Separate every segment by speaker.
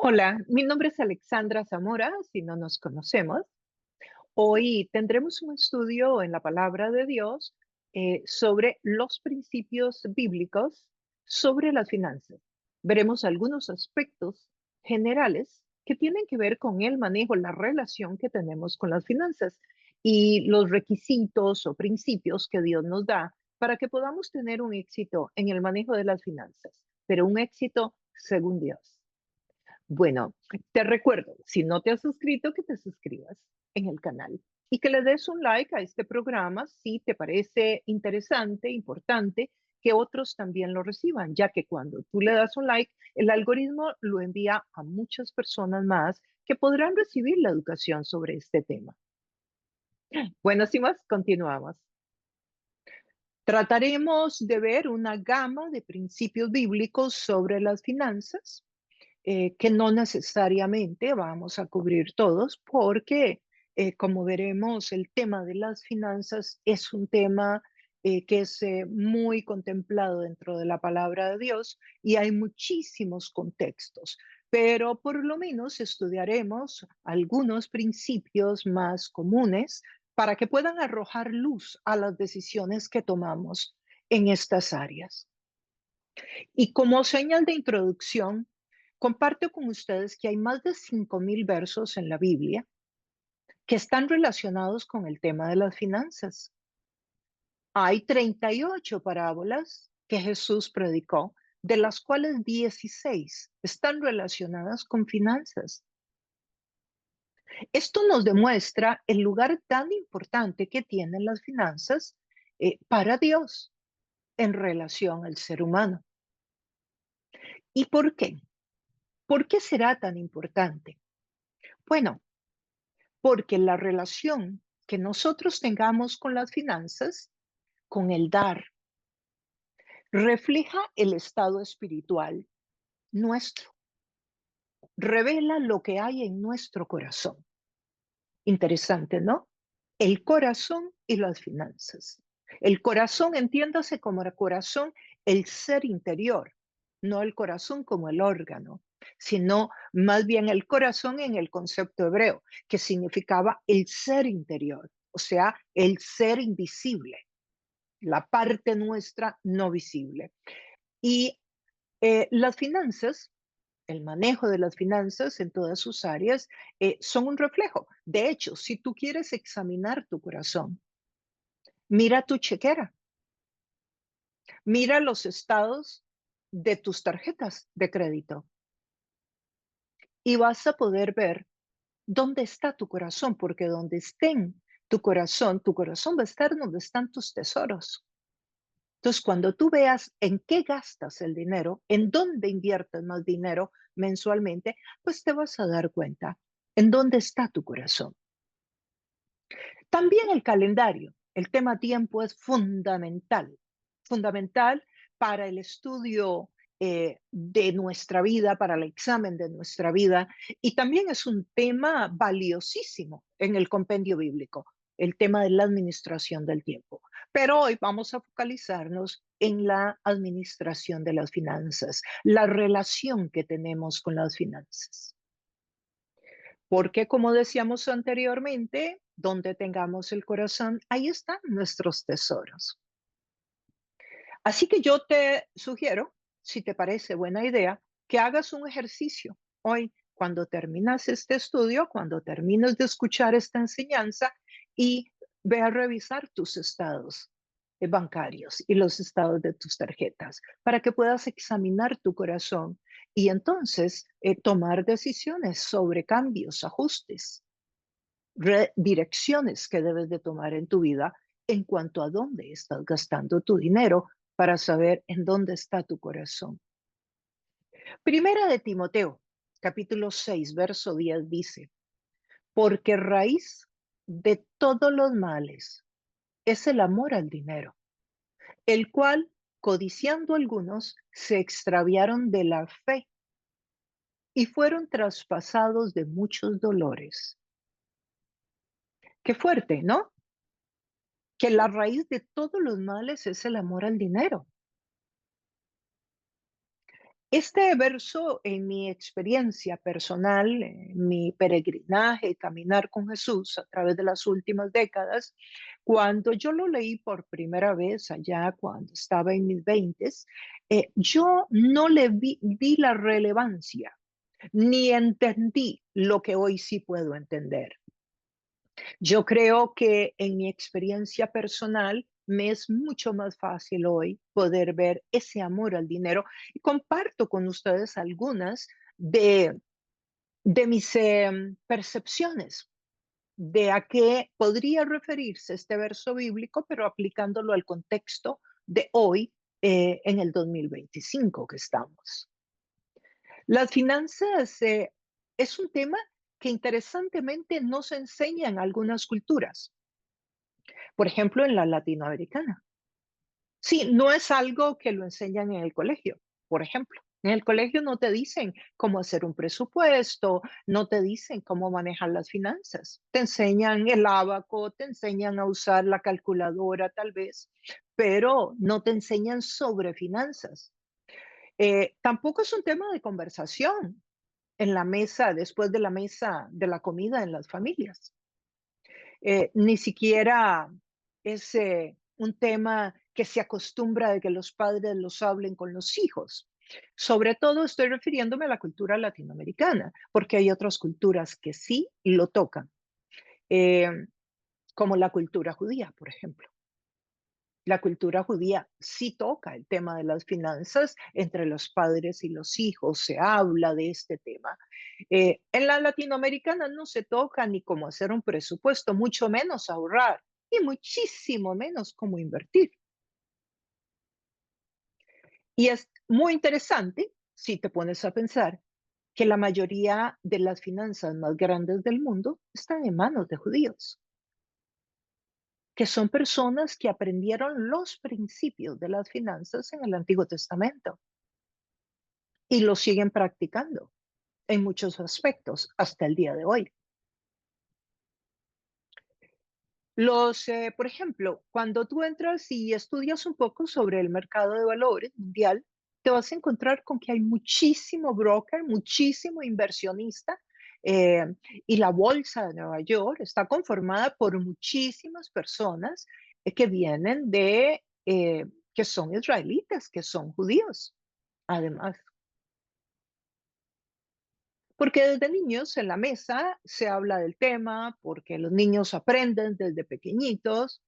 Speaker 1: Hola, mi nombre es Alexandra Zamora, si no nos conocemos. Hoy tendremos un estudio en la palabra de Dios sobre los principios bíblicos sobre las finanzas. Veremos algunos aspectos generales que tienen que ver con el manejo, la relación que tenemos con las finanzas y los requisitos o principios que Dios nos da para que podamos tener un éxito en el manejo de las finanzas, pero un éxito según Dios. Bueno, te recuerdo, si no te has suscrito, que te suscribas en el canal y que le des un like a este programa si te parece interesante, importante, que otros también lo reciban, ya que cuando tú le das un like, el algoritmo lo envía a muchas personas más que podrán recibir la educación sobre este tema. Bueno, sin más, continuamos. Trataremos de ver una gama de principios bíblicos sobre las finanzas que no necesariamente vamos a cubrir todos, porque, como veremos, el tema de las finanzas es un tema que es muy contemplado dentro de la palabra de Dios y hay muchísimos contextos, pero por lo menos estudiaremos algunos principios más comunes para que puedan arrojar luz a las decisiones que tomamos en estas áreas. Y como señal de introducción, comparto con ustedes que hay más de 5.000 versos en la Biblia que están relacionados con el tema de las finanzas. Hay 38 parábolas que Jesús predicó, de las cuales 16 están relacionadas con finanzas. Esto nos demuestra el lugar tan importante que tienen las finanzas para Dios en relación al ser humano. ¿Y por qué? ¿Por qué será tan importante? Bueno, porque la relación que nosotros tengamos con las finanzas, con el dar, refleja el estado espiritual nuestro, revela lo que hay en nuestro corazón. Interesante, ¿no? El corazón y las finanzas. El corazón, entiéndase como el corazón, el ser interior, no el corazón como el órgano, sino más bien el corazón en el concepto hebreo, que significaba el ser interior, o sea, el ser invisible, la parte nuestra no visible. Y las finanzas, el manejo de las finanzas en todas sus áreas, son un reflejo. De hecho, si tú quieres examinar tu corazón, mira tu chequera, mira los estados de tus tarjetas de crédito y vas a poder ver dónde está tu corazón, porque donde estén tu corazón va a estar donde están tus tesoros. Entonces, cuando tú veas en qué gastas el dinero, en dónde inviertes más dinero mensualmente, pues te vas a dar cuenta en dónde está tu corazón. También el calendario, el tema tiempo es fundamental, fundamental para el estudio de nuestra vida, para el examen de nuestra vida, y también es un tema valiosísimo en el compendio bíblico, el tema de la administración del tiempo. Pero hoy vamos a focalizarnos en la administración de las finanzas, la relación que tenemos con las finanzas. Porque como decíamos anteriormente, donde tengamos el corazón, ahí están nuestros tesoros. Así que yo te sugiero, si te parece buena idea, que hagas un ejercicio hoy cuando terminas este estudio, cuando termines de escuchar esta enseñanza y ve a revisar tus estados bancarios y los estados de tus tarjetas para que puedas examinar tu corazón y entonces tomar decisiones sobre cambios, ajustes, direcciones que debes de tomar en tu vida en cuanto a dónde estás gastando tu dinero para saber en dónde está tu corazón. Primera de Timoteo, capítulo 6, verso 10 dice, porque raíz de todos los males es el amor al dinero, el cual, codiciando algunos, se extraviaron de la fe y fueron traspasados de muchos dolores. Qué fuerte, ¿no? Que la raíz de todos los males es el amor al dinero. Este verso, en mi experiencia personal, en mi peregrinaje, caminar con Jesús a través de las últimas décadas, cuando yo lo leí por primera vez allá cuando estaba en mis veintes, yo no le vi la relevancia, ni entendí lo que hoy sí puedo entender. Yo creo que en mi experiencia personal me es mucho más fácil hoy poder ver ese amor al dinero y comparto con ustedes algunas de mis percepciones de a qué podría referirse este verso bíblico, pero aplicándolo al contexto de hoy en el 2025 que estamos. Las finanzas es un tema que interesantemente no se enseña en algunas culturas. Por ejemplo, en la latinoamericana. Sí, no es algo que lo enseñan en el colegio, por ejemplo. En el colegio no te dicen cómo hacer un presupuesto, no te dicen cómo manejar las finanzas. Te enseñan el ábaco, te enseñan a usar la calculadora tal vez, pero no te enseñan sobre finanzas. Tampoco es un tema de conversación en la mesa, después de la mesa de la comida en las familias. Ni siquiera es un tema que se acostumbra de que los padres los hablen con los hijos. Sobre todo estoy refiriéndome a la cultura latinoamericana, porque hay otras culturas que sí lo tocan, eh, como la cultura judía, por ejemplo. La cultura judía sí toca el tema de las finanzas entre los padres y los hijos, se habla de este tema. En la latinoamericana no se toca ni cómo hacer un presupuesto, mucho menos ahorrar y muchísimo menos cómo invertir. Y es muy interesante, si te pones a pensar, que la mayoría de las finanzas más grandes del mundo están en manos de judíos, que son personas que aprendieron los principios de las finanzas en el Antiguo Testamento y lo siguen practicando en muchos aspectos hasta el día de hoy. Por ejemplo, cuando tú entras y estudias un poco sobre el mercado de valores mundial, te vas a encontrar con que hay muchísimo broker, muchísimo inversionista, eh, y la bolsa de Nueva York está conformada por muchísimas personas que vienen que son israelitas, que son judíos, además. Porque desde niños en la mesa se habla del tema, porque los niños aprenden desde pequeñitos.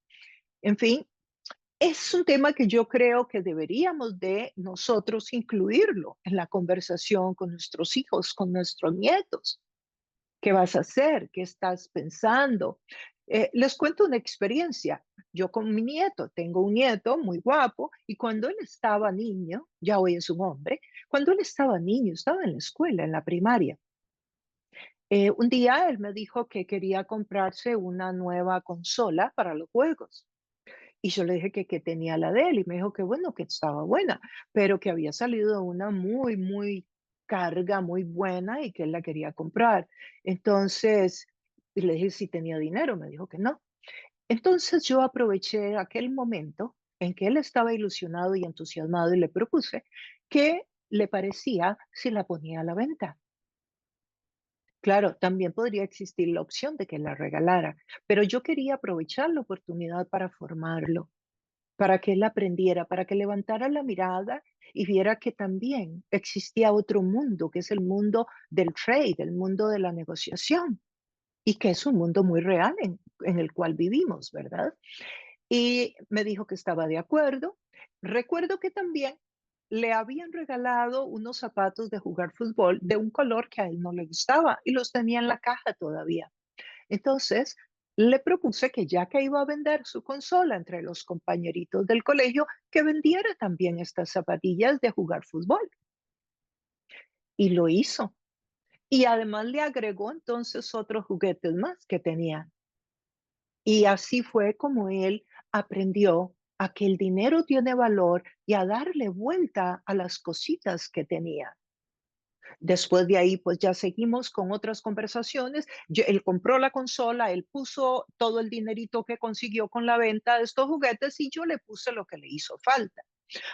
Speaker 1: En fin, es un tema que yo creo que deberíamos de nosotros incluirlo en la conversación con nuestros hijos, con nuestros nietos. ¿Qué vas a hacer? ¿Qué estás pensando? Les cuento una experiencia. Yo con mi nieto, tengo un nieto muy guapo y cuando él estaba niño, ya hoy es un hombre, cuando él estaba niño, estaba en la escuela, en la primaria. Un día él me dijo que quería comprarse una nueva consola para los juegos. Y yo le dije que tenía la de él y me dijo que bueno, que estaba buena, pero que había salido una muy carga, muy buena y que él la quería comprar. Entonces, y le dije si tenía dinero, me dijo que no. Entonces yo aproveché aquel momento en que él estaba ilusionado y entusiasmado y le propuse que le parecía si la ponía a la venta. Claro, también podría existir la opción de que la regalara, pero yo quería aprovechar la oportunidad para formarlo, para que él aprendiera, para que levantara la mirada y viera que también existía otro mundo, que es el mundo del trade, el mundo de la negociación, y que es un mundo muy real en el cual vivimos, ¿verdad? Y me dijo que estaba de acuerdo. Recuerdo que también le habían regalado unos zapatos de jugar fútbol de un color que a él no le gustaba y los tenía en la caja todavía. Entonces, le propuse que ya que iba a vender su consola entre los compañeritos del colegio, que vendiera también estas zapatillas de jugar fútbol. Y lo hizo. Y además le agregó entonces otros juguetes más que tenía. Y así fue como él aprendió a que el dinero tiene valor y a darle vuelta a las cositas que tenía. Después de ahí, pues ya seguimos con otras conversaciones. Él compró la consola, él puso todo el dinerito que consiguió con la venta de estos juguetes y yo le puse lo que le hizo falta.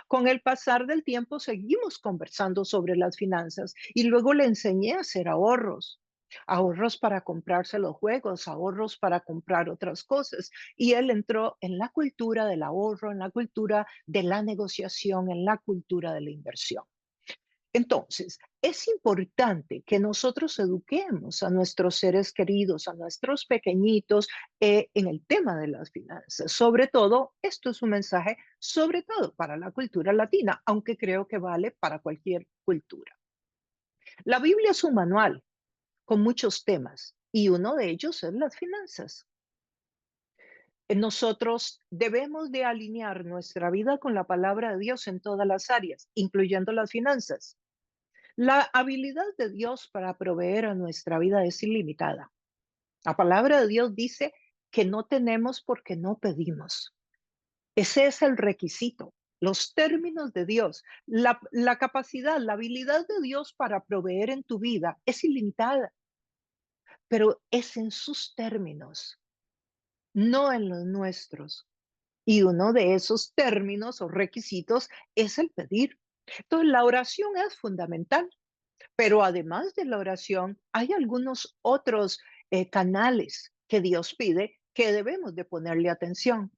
Speaker 1: Con el pasar del tiempo seguimos conversando sobre las finanzas y luego le enseñé a hacer ahorros. Ahorros para comprarse los juegos, ahorros para comprar otras cosas. Y él entró en la cultura del ahorro, en la cultura de la negociación, en la cultura de la inversión. Entonces, es importante que nosotros eduquemos a nuestros seres queridos, a nuestros pequeñitos, en el tema de las finanzas. Sobre todo, esto es un mensaje, sobre todo para la cultura latina, aunque creo que vale para cualquier cultura. La Biblia es un manual con muchos temas y uno de ellos es las finanzas. Nosotros debemos de alinear nuestra vida con la palabra de Dios en todas las áreas, incluyendo las finanzas. La habilidad de Dios para proveer a nuestra vida es ilimitada. La palabra de Dios dice que no tenemos porque no pedimos. Ese es el requisito. Los términos de Dios, la capacidad, la habilidad de Dios para proveer en tu vida es ilimitada, pero es en sus términos, no en los nuestros. Y uno de esos términos o requisitos es el pedir. Entonces, la oración es fundamental. Pero además de la oración, hay algunos otros canales que Dios pide que debemos de ponerle atención.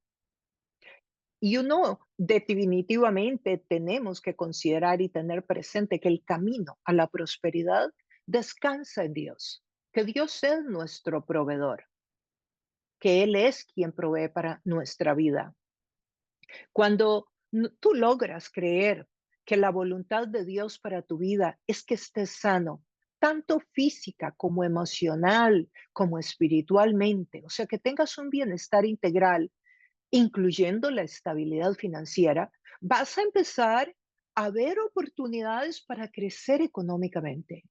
Speaker 1: Y uno definitivamente tenemos que considerar y tener presente que el camino a la prosperidad descansa en Dios, que Dios es nuestro proveedor, que Él es quien provee para nuestra vida. Cuando tú logras creer que la voluntad de Dios para tu vida es que estés sano, tanto física como emocional, como espiritualmente, o sea, que tengas un bienestar integral, incluyendo la estabilidad financiera, vas a empezar a ver oportunidades para crecer económicamente.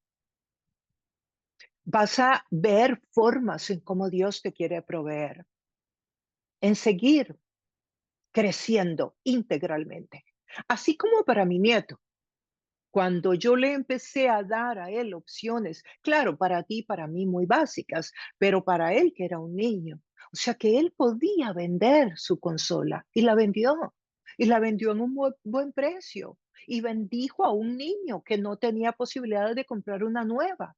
Speaker 1: Vas a ver formas en cómo Dios te quiere proveer, en seguir creciendo integralmente. Así como para mi nieto, cuando yo le empecé a dar a él opciones, claro, para ti, para mí muy básicas, pero para él que era un niño, o sea que él podía vender su consola y la vendió en un buen precio y bendijo a un niño que no tenía posibilidades de comprar una nueva.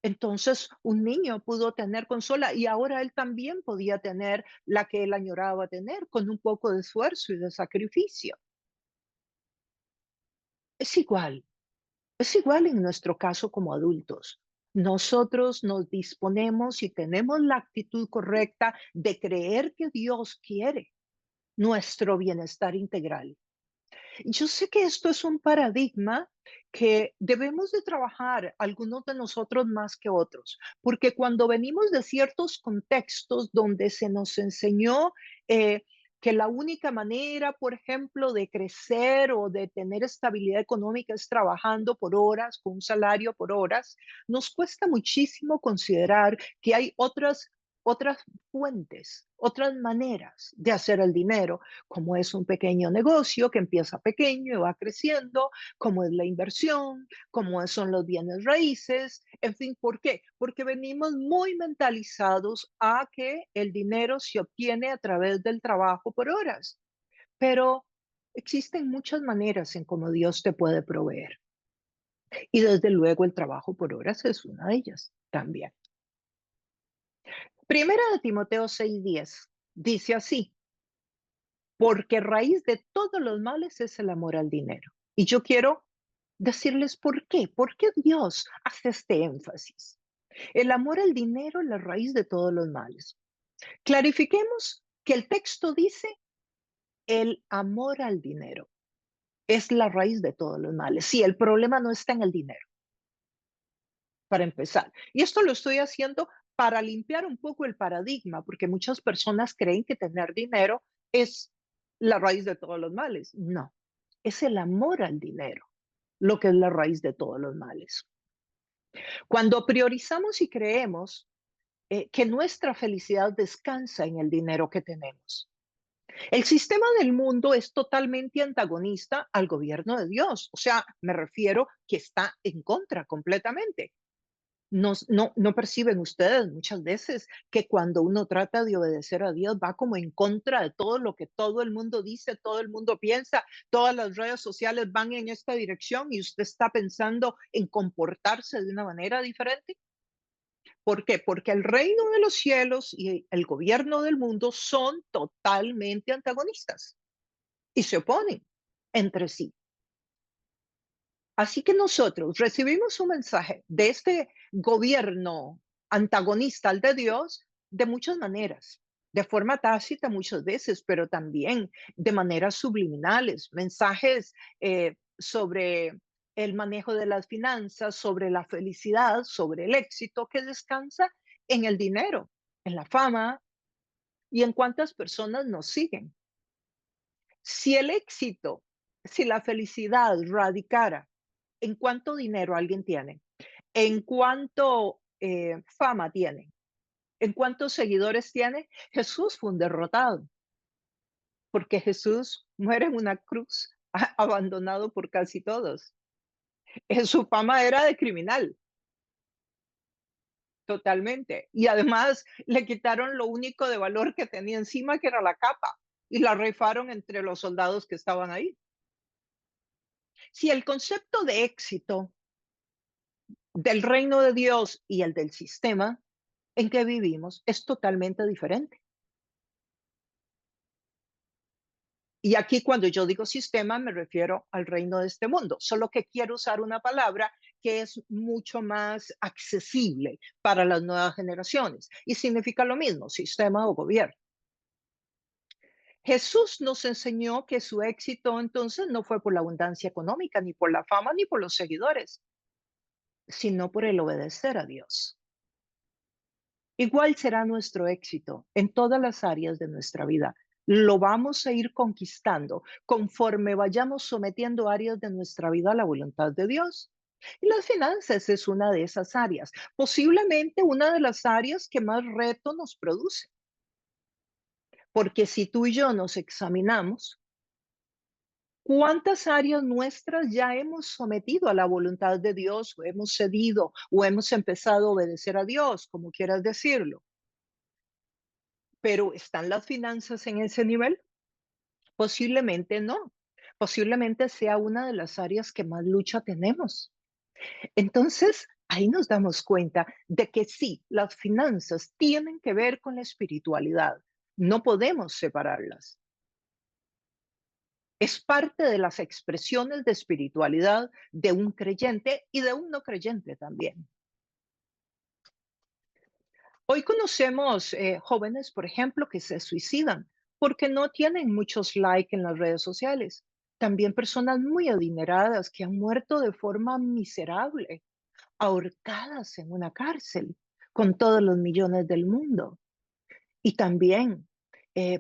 Speaker 1: Entonces, un niño pudo tener consola y ahora él también podía tener la que él añoraba tener con un poco de esfuerzo y de sacrificio. Es igual, es igual en nuestro caso como adultos. Nosotros nos disponemos y tenemos la actitud correcta de creer que Dios quiere nuestro bienestar integral. Yo sé que esto es un paradigma que debemos de trabajar algunos de nosotros más que otros, porque cuando venimos de ciertos contextos donde se nos enseñó que la única manera, por ejemplo, de crecer o de tener estabilidad económica es trabajando por horas, con un salario por horas, nos cuesta muchísimo considerar que hay otras fuentes, otras maneras de hacer el dinero, como es un pequeño negocio que empieza pequeño y va creciendo, como es la inversión, como son los bienes raíces, en fin, ¿por qué? Porque venimos muy mentalizados a que el dinero se obtiene a través del trabajo por horas, pero existen muchas maneras en cómo Dios te puede proveer. Y desde luego el trabajo por horas es una de ellas también. Primera de Timoteo 6:10 dice así: porque raíz de todos los males es el amor al dinero. Y yo quiero decirles por qué Dios hace este énfasis. El amor al dinero es la raíz de todos los males. Clarifiquemos que el texto dice el amor al dinero es la raíz de todos los males. Sí, el problema no está en el dinero, para empezar. Y esto lo estoy haciendo para limpiar un poco el paradigma, porque muchas personas creen que tener dinero es la raíz de todos los males. No, es el amor al dinero lo que es la raíz de todos los males. Cuando priorizamos y creemos que nuestra felicidad descansa en el dinero que tenemos. El sistema del mundo es totalmente antagonista al gobierno de Dios. O sea, me refiero que está en contra completamente. No perciben ustedes muchas veces que cuando uno trata de obedecer a Dios va como en contra de todo lo que todo el mundo dice, todo el mundo piensa, todas las redes sociales van en esta dirección y usted está pensando en comportarse de una manera diferente? ¿Por qué? Porque el reino de los cielos y el gobierno del mundo son totalmente antagonistas y se oponen entre sí. Así que nosotros recibimos un mensaje de este gobierno antagonista al de Dios de muchas maneras, de forma tácita muchas veces, pero también de maneras subliminales, mensajes sobre el manejo de las finanzas, sobre la felicidad, sobre el éxito que descansa en el dinero, en la fama y en cuántas personas nos siguen. Si el éxito, si la felicidad radicara en cuánto dinero alguien tiene, en cuánto fama tiene, en cuántos seguidores tiene, Jesús fue un derrotado, porque Jesús muere en una cruz, abandonado por casi todos. Su fama era de criminal, totalmente. Y además le quitaron lo único de valor que tenía encima, que era la capa, y la rifaron entre los soldados que estaban ahí. Si el concepto de éxito del reino de Dios y el del sistema en que vivimos es totalmente diferente. Y aquí cuando yo digo sistema me refiero al reino de este mundo, solo que quiero usar una palabra que es mucho más accesible para las nuevas generaciones y significa lo mismo, sistema o gobierno. Jesús nos enseñó que su éxito entonces no fue por la abundancia económica, ni por la fama, ni por los seguidores, sino por el obedecer a Dios. Igual será nuestro éxito en todas las áreas de nuestra vida. Lo vamos a ir conquistando conforme vayamos sometiendo áreas de nuestra vida a la voluntad de Dios. Y las finanzas es una de esas áreas, posiblemente una de las áreas que más reto nos produce. Porque si tú y yo nos examinamos, ¿cuántas áreas nuestras ya hemos sometido a la voluntad de Dios o hemos cedido o hemos empezado a obedecer a Dios, como quieras decirlo? Pero ¿están las finanzas en ese nivel? Posiblemente no. Posiblemente sea una de las áreas que más lucha tenemos. Entonces, ahí nos damos cuenta de que sí, las finanzas tienen que ver con la espiritualidad. No podemos separarlas. Es parte de las expresiones de espiritualidad de un creyente y de un no creyente también. Hoy conocemos jóvenes, por ejemplo, que se suicidan porque no tienen muchos likes en las redes sociales. También personas muy adineradas que han muerto de forma miserable, ahorcadas en una cárcel con todos los millones del mundo. Y también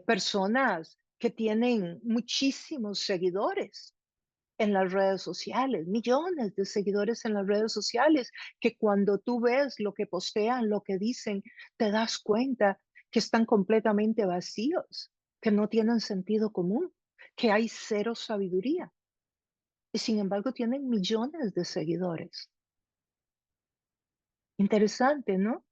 Speaker 1: personas que tienen muchísimos seguidores en las redes sociales, millones de seguidores en las redes sociales, que cuando tú ves lo que postean, lo que dicen, te das cuenta que están completamente vacíos, que no tienen sentido común, que hay cero sabiduría. Y sin embargo tienen millones de seguidores. Interesante, ¿no?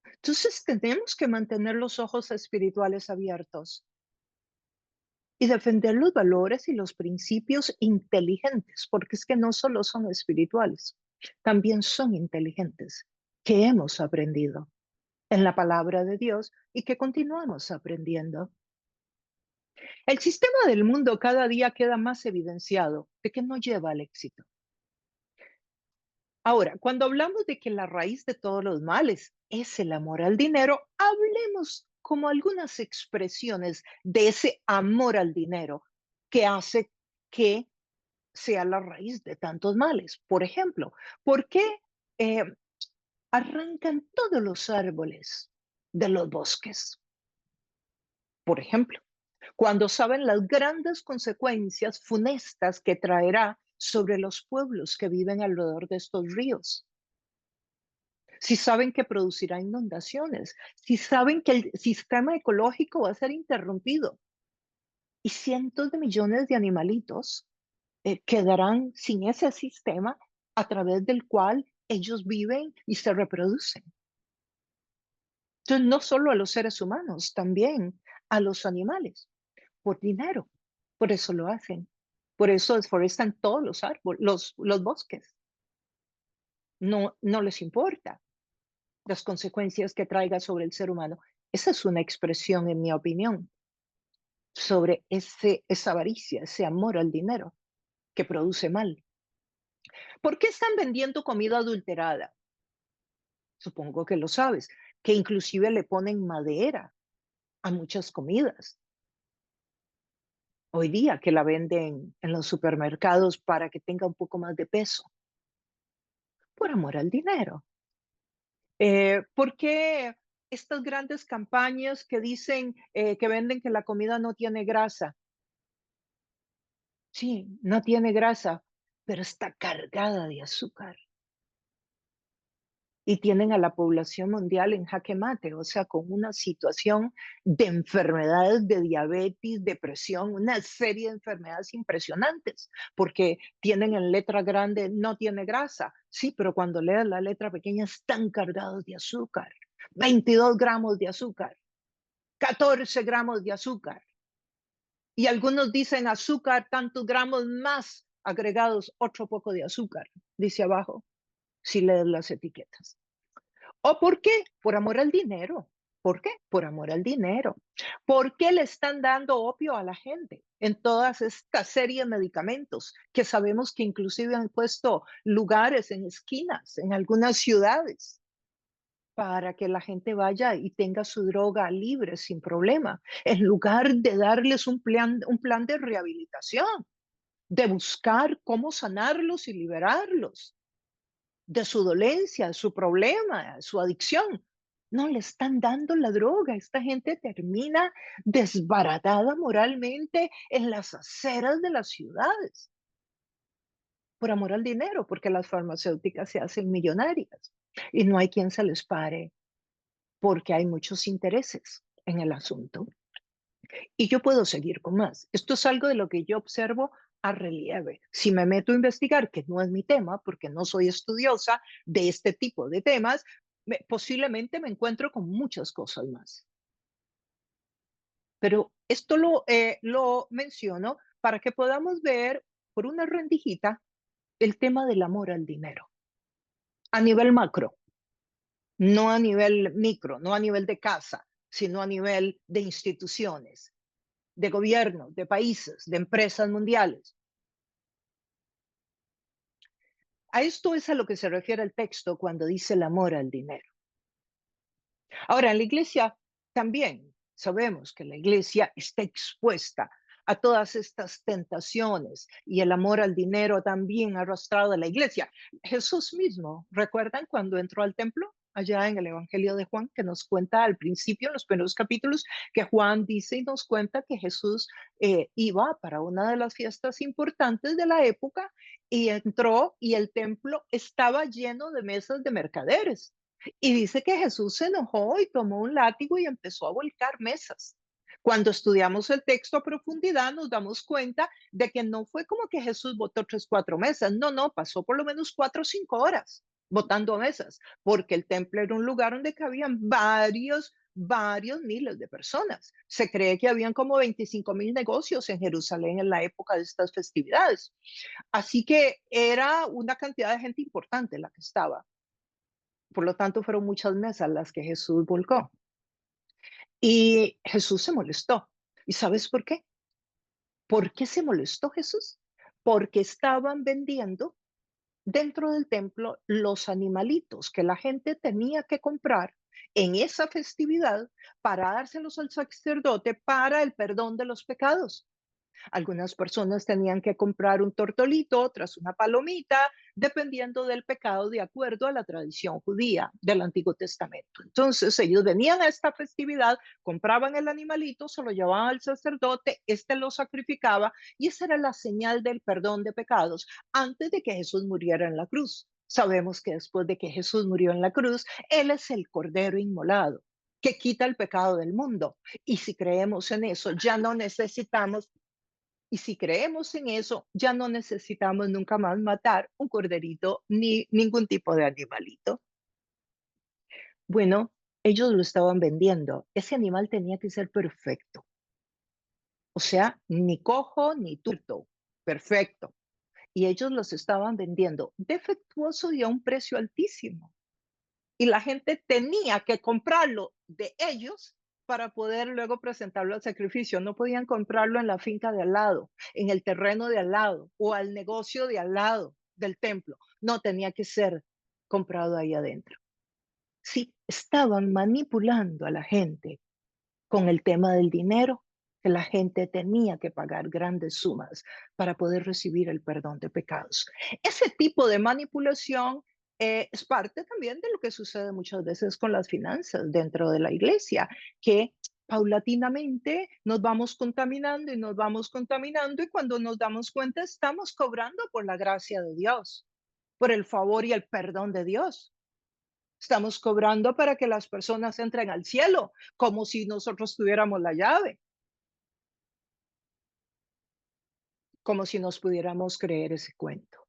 Speaker 1: Entonces tenemos que mantener los ojos espirituales abiertos y defender los valores y los principios inteligentes, porque es que no solo son espirituales, también son inteligentes, que hemos aprendido en la palabra de Dios y que continuamos aprendiendo. El sistema del mundo cada día queda más evidenciado de que no lleva al éxito. Ahora, cuando hablamos de que la raíz de todos los males es el amor al dinero, hablemos como algunas expresiones de ese amor al dinero que hace que sea la raíz de tantos males. Por ejemplo, ¿por qué eh, arrancan todos los árboles de los bosques? Por ejemplo, cuando saben las grandes consecuencias funestas que traerá sobre los pueblos que viven alrededor de estos ríos. Si saben que producirá inundaciones, si saben que el sistema ecológico va a ser interrumpido y cientos de millones de animalitos quedarán sin ese sistema a través del cual ellos viven y se reproducen. Entonces, no solo a los seres humanos, también a los animales, por dinero. Por eso lo hacen. Por eso desforestan todos los árboles, los bosques. No, no les importa las consecuencias que traiga sobre el ser humano. Esa es una expresión, en mi opinión, sobre esa avaricia, ese amor al dinero que produce mal. ¿Por qué están vendiendo comida adulterada? Supongo que lo sabes, que inclusive le ponen madera a muchas comidas. Hoy día que la venden en los supermercados para que tenga un poco más de peso, por amor al dinero. ¿Por qué estas grandes campañas que dicen que venden que la comida no tiene grasa? Sí, no tiene grasa, pero está cargada de azúcar. Y tienen a la población mundial en jaque mate, o sea, con una situación de enfermedades, de diabetes, depresión, una serie de enfermedades impresionantes, porque tienen en letra grande, no tiene grasa. Sí, pero cuando leas la letra pequeña están cargados de azúcar. 22 gramos de azúcar, 14 gramos de azúcar. Y algunos dicen azúcar, tantos gramos más agregados, otro poco de azúcar, dice abajo, si lees las etiquetas. ¿O por qué? Por amor al dinero. ¿Por qué? Por amor al dinero. ¿Por qué le están dando opio a la gente en todas estas series de medicamentos que sabemos que inclusive han puesto lugares en esquinas, en algunas ciudades, para que la gente vaya y tenga su droga libre, sin problema, en lugar de darles un plan de rehabilitación, de buscar cómo sanarlos y liberarlos de su dolencia, su problema, su adicción? No le están dando la droga. Esta gente termina desbaratada moralmente en las aceras de las ciudades por amor al dinero, porque las farmacéuticas se hacen millonarias y no hay quien se les pare porque hay muchos intereses en el asunto. Y yo puedo seguir con más. Esto es algo de lo que yo observo a relieve. Si me meto a investigar, que no es mi tema, porque no soy estudiosa de este tipo de temas, posiblemente me encuentro con muchas cosas más. Pero esto lo menciono para que podamos ver por una rendijita el tema del amor al dinero a nivel macro, no a nivel micro, no a nivel de casa, sino a nivel de instituciones, de gobiernos, de países, de empresas mundiales. A esto es a lo que se refiere el texto cuando dice el amor al dinero. Ahora, en la iglesia también sabemos que la iglesia está expuesta a todas estas tentaciones y el amor al dinero también ha arrastrado a la iglesia. Jesús mismo, ¿recuerdan cuando entró al templo? Allá en el Evangelio de Juan, que nos cuenta al principio, en los primeros capítulos, que Juan dice y nos cuenta que Jesús iba para una de las fiestas importantes de la época y entró y el templo estaba lleno de mesas de mercaderes. Y dice que Jesús se enojó y tomó un látigo y empezó a volcar mesas. Cuando estudiamos el texto a profundidad, nos damos cuenta de que no fue como que Jesús botó 3, 4 mesas. No, no, pasó por lo menos 4 o 5 horas botando mesas, porque el templo era un lugar donde cabían varios miles de personas. Se cree que habían como 25,000 negocios en Jerusalén en la época de estas festividades. Así que era una cantidad de gente importante la que estaba. Por lo tanto, fueron muchas mesas las que Jesús volcó. Y Jesús se molestó. ¿Y sabes por qué? ¿Por qué se molestó Jesús? Porque estaban vendiendo dentro del templo los animalitos que la gente tenía que comprar en esa festividad para dárselos al sacerdote para el perdón de los pecados. Algunas personas tenían que comprar un tortolito, otras una palomita, dependiendo del pecado de acuerdo a la tradición judía del Antiguo Testamento. Entonces ellos venían a esta festividad, compraban el animalito, se lo llevaban al sacerdote, este lo sacrificaba y esa era la señal del perdón de pecados antes de que Jesús muriera en la cruz. Sabemos que después de que Jesús murió en la cruz, Él es el Cordero inmolado que quita el pecado del mundo. Y si creemos en eso, ya no necesitamos Y si creemos en eso, ya no necesitamos nunca más matar un corderito ni ningún tipo de animalito. Bueno, ellos lo estaban vendiendo. Ese animal tenía que ser perfecto. O sea, ni cojo ni tuerto. Perfecto. Y ellos los estaban vendiendo defectuoso y a un precio altísimo. Y la gente tenía que comprarlo de ellos para poder luego presentarlo al sacrificio. No podían comprarlo en la finca de al lado, en el terreno de al lado o al negocio de al lado del templo. No, tenía que ser comprado ahí adentro. Sí, estaban manipulando a la gente con el tema del dinero, que la gente tenía que pagar grandes sumas para poder recibir el perdón de pecados. Ese tipo de manipulación es parte también de lo que sucede muchas veces con las finanzas dentro de la iglesia, que paulatinamente nos vamos contaminando y nos vamos contaminando y cuando nos damos cuenta estamos cobrando por la gracia de Dios, por el favor y el perdón de Dios. Estamos cobrando para que las personas entren al cielo, como si nosotros tuviéramos la llave, como si nos pudiéramos creer ese cuento.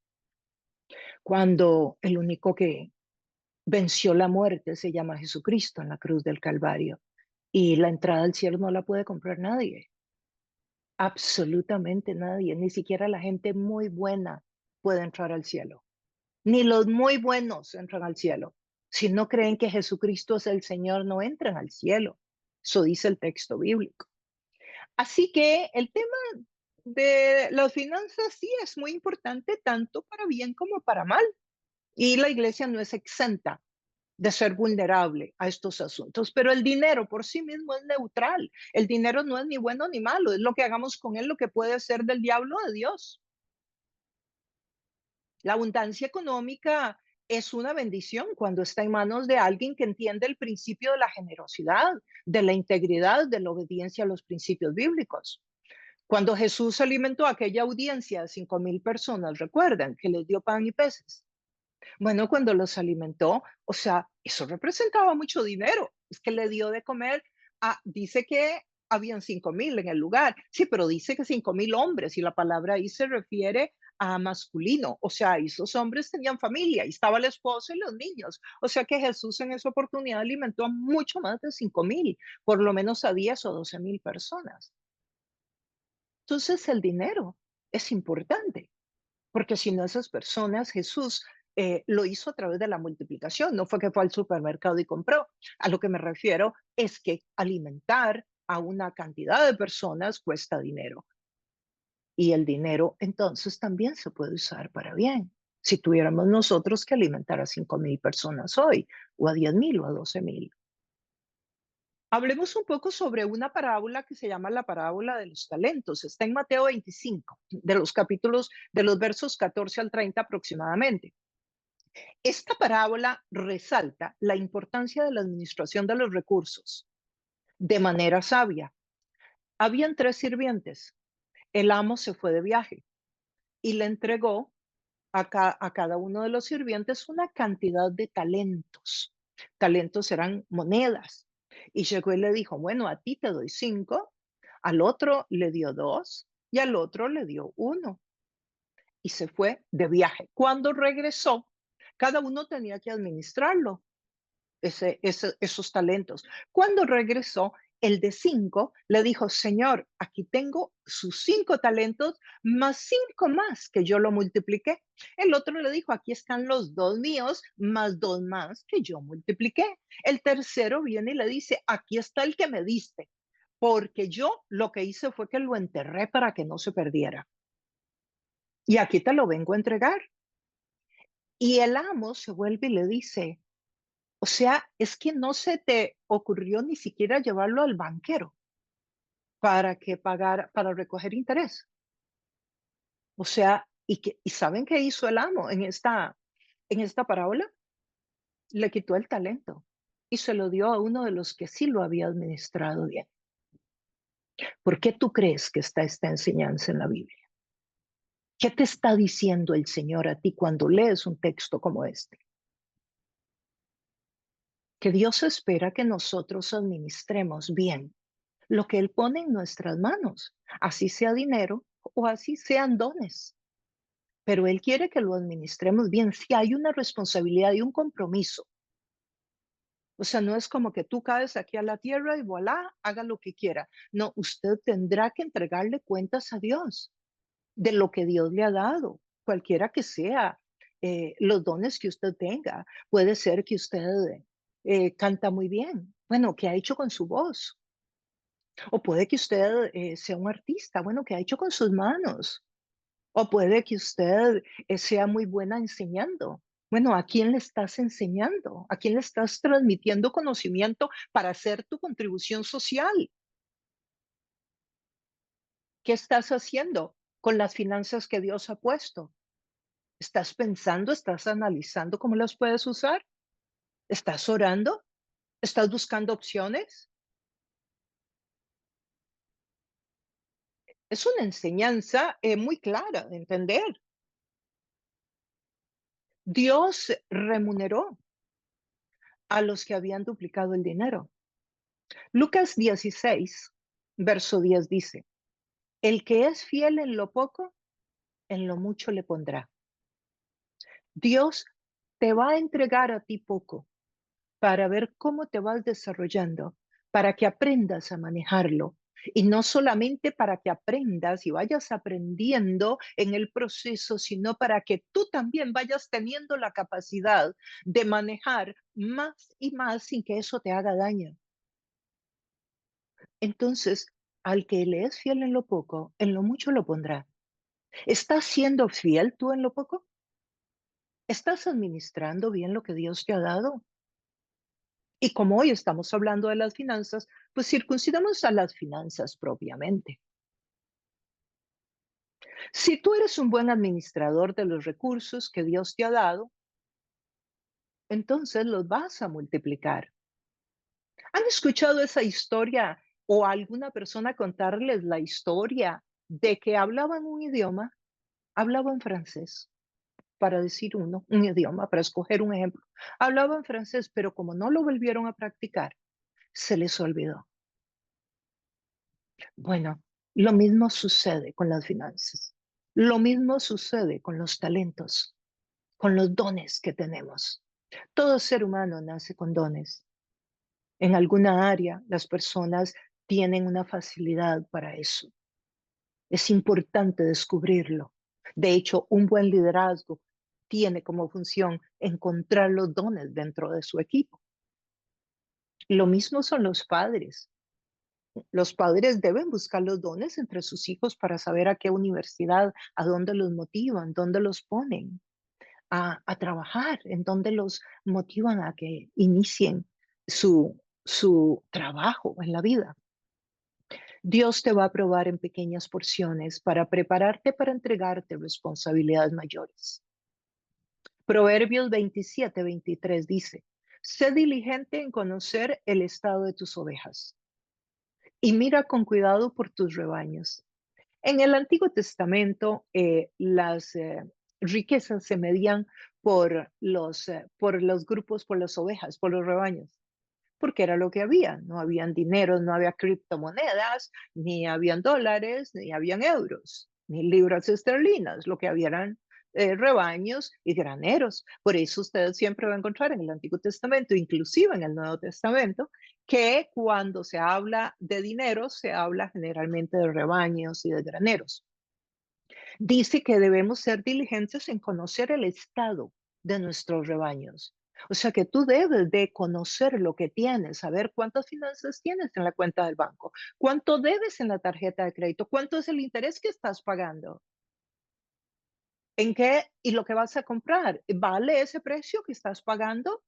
Speaker 1: Cuando el único que venció la muerte se llama Jesucristo en la cruz del Calvario y la entrada al cielo no la puede comprar nadie, absolutamente nadie, ni siquiera la gente muy buena puede entrar al cielo, ni los muy buenos entran al cielo. Si no creen que Jesucristo es el Señor, no entran al cielo. Eso dice el texto bíblico. Así que el tema de las finanzas sí es muy importante, tanto para bien como para mal. Y la iglesia no es exenta de ser vulnerable a estos asuntos, pero el dinero por sí mismo es neutral. El dinero no es ni bueno ni malo, es lo que hagamos con él, lo que puede ser del diablo o de Dios. La abundancia económica es una bendición cuando está en manos de alguien que entiende el principio de la generosidad, de la integridad, de la obediencia a los principios bíblicos. Cuando Jesús alimentó a aquella audiencia de 5,000 personas, recuerdan que les dio pan y peces. Bueno, cuando los alimentó, o sea, eso representaba mucho dinero. Es que le dio de comer dice que habían 5,000 en el lugar. Sí, pero dice que 5,000 hombres y la palabra ahí se refiere a masculino. O sea, esos hombres tenían familia y estaba el esposo y los niños. O sea que Jesús en esa oportunidad alimentó a mucho más de 5,000, por lo menos a 10 o 12,000 personas. Entonces el dinero es importante, porque si no esas personas, Jesús lo hizo a través de la multiplicación, no fue que fue al supermercado y compró. A lo que me refiero es que alimentar a una cantidad de personas cuesta dinero. Y el dinero entonces también se puede usar para bien. Si tuviéramos nosotros que alimentar a 5,000 personas hoy, o a 10,000 o a 12,000. Hablemos un poco sobre una parábola que se llama la parábola de los talentos. Está en Mateo 25, de los capítulos, de los versos 14 al 30 aproximadamente. Esta parábola resalta la importancia de la administración de los recursos de manera sabia. Habían 3 sirvientes. El amo se fue de viaje y le entregó a cada uno de los sirvientes una cantidad de talentos. Talentos eran monedas. Y llegó y le dijo, bueno, a ti te doy 5, al otro le dio 2 y al otro le dio 1. Y se fue de viaje. Cuando regresó, cada uno tenía que administrarlo, esos talentos. Cuando regresó, el de 5 le dijo, Señor, aquí tengo sus 5 talentos más 5 más que yo lo multipliqué. El otro le dijo, aquí están los 2 míos más 2 más que yo multipliqué. El tercero viene y le dice, aquí está el que me diste, porque yo lo que hice fue que lo enterré para que no se perdiera. Y aquí te lo vengo a entregar. Y el amo se vuelve y le dice, o sea, es que no se te ocurrió ni siquiera llevarlo al banquero para que pagara, para recoger interés. O sea, ¿y saben qué hizo el amo en esta parábola? Le quitó el talento y se lo dio a uno de los que sí lo había administrado bien. ¿Por qué tú crees que está esta enseñanza en la Biblia? ¿Qué te está diciendo el Señor a ti cuando lees un texto como este? Que Dios espera que nosotros administremos bien lo que Él pone en nuestras manos, así sea dinero o así sean dones, pero Él quiere que lo administremos bien. Si hay una responsabilidad y un compromiso, o sea, no es como que tú caes aquí a la tierra y voilà, haga lo que quiera. No, usted tendrá que entregarle cuentas a Dios de lo que Dios le ha dado, cualquiera que sea, los dones que usted tenga. Puede ser que usted canta muy bien. Bueno, ¿qué ha hecho con su voz? O puede que usted sea un artista. Bueno, ¿qué ha hecho con sus manos? O puede que usted sea muy buena enseñando. Bueno, ¿a quién le estás enseñando? ¿A quién le estás transmitiendo conocimiento para hacer tu contribución social? ¿Qué estás haciendo con las finanzas que Dios ha puesto? ¿Estás pensando, estás analizando cómo las puedes usar? ¿Estás orando? ¿Estás buscando opciones? Es una enseñanza muy clara de entender. Dios remuneró a los que habían duplicado el dinero. Lucas 16, verso 10 dice, el que es fiel en lo poco, en lo mucho le pondrá. Dios te va a entregar a ti poco para ver cómo te vas desarrollando, para que aprendas a manejarlo. Y no solamente para que aprendas y vayas aprendiendo en el proceso, sino para que tú también vayas teniendo la capacidad de manejar más y más sin que eso te haga daño. Entonces, al que le es fiel en lo poco, en lo mucho lo pondrá. ¿Estás siendo fiel tú en lo poco? ¿Estás administrando bien lo que Dios te ha dado? Y como hoy estamos hablando de las finanzas, pues circuncidamos a las finanzas propiamente. Si tú eres un buen administrador de los recursos que Dios te ha dado, entonces los vas a multiplicar. ¿Han escuchado esa historia o alguna persona contarles la historia de que hablaban un idioma, hablaban francés, para decir uno, un idioma, para escoger un ejemplo? Hablaban francés, pero como no lo volvieron a practicar, se les olvidó. Bueno, lo mismo sucede con las finanzas. Lo mismo sucede con los talentos, con los dones que tenemos. Todo ser humano nace con dones. En alguna área, las personas tienen una facilidad para eso. Es importante descubrirlo. De hecho, un buen liderazgo tiene como función encontrar los dones dentro de su equipo. Lo mismo son los padres. Los padres deben buscar los dones entre sus hijos para saber a qué universidad, a dónde los motivan, dónde los ponen a trabajar, en dónde los motivan a que inicien su trabajo en la vida. Dios te va a probar en pequeñas porciones para prepararte para entregarte responsabilidades mayores. Proverbios 27-23 dice, sé diligente en conocer el estado de tus ovejas y mira con cuidado por tus rebaños. En el Antiguo Testamento, las riquezas se medían por los grupos, por las ovejas, por los rebaños, porque era lo que había. No habían dinero, no había criptomonedas, ni habían dólares, ni habían euros, ni libras esterlinas. Lo que había eran rebaños y graneros. Por eso usted siempre va a encontrar en el Antiguo Testamento, inclusive en el Nuevo Testamento, que cuando se habla de dinero, se habla generalmente de rebaños y de graneros. Dice que debemos ser diligentes en conocer el estado de nuestros rebaños. O sea que tú debes de conocer lo que tienes, saber cuántas finanzas tienes en la cuenta del banco, cuánto debes en la tarjeta de crédito, cuánto es el interés que estás pagando, en qué y lo que vas a comprar. ¿Vale ese precio que estás pagando?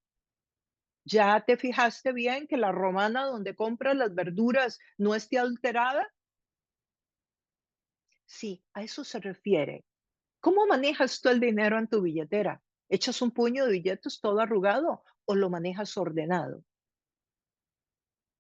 Speaker 1: ¿Ya te fijaste bien que la romana donde compras las verduras no esté alterada? Sí, a eso se refiere. ¿Cómo manejas tú el dinero en tu billetera? ¿Echas un puño de billetes todo arrugado o lo manejas ordenado?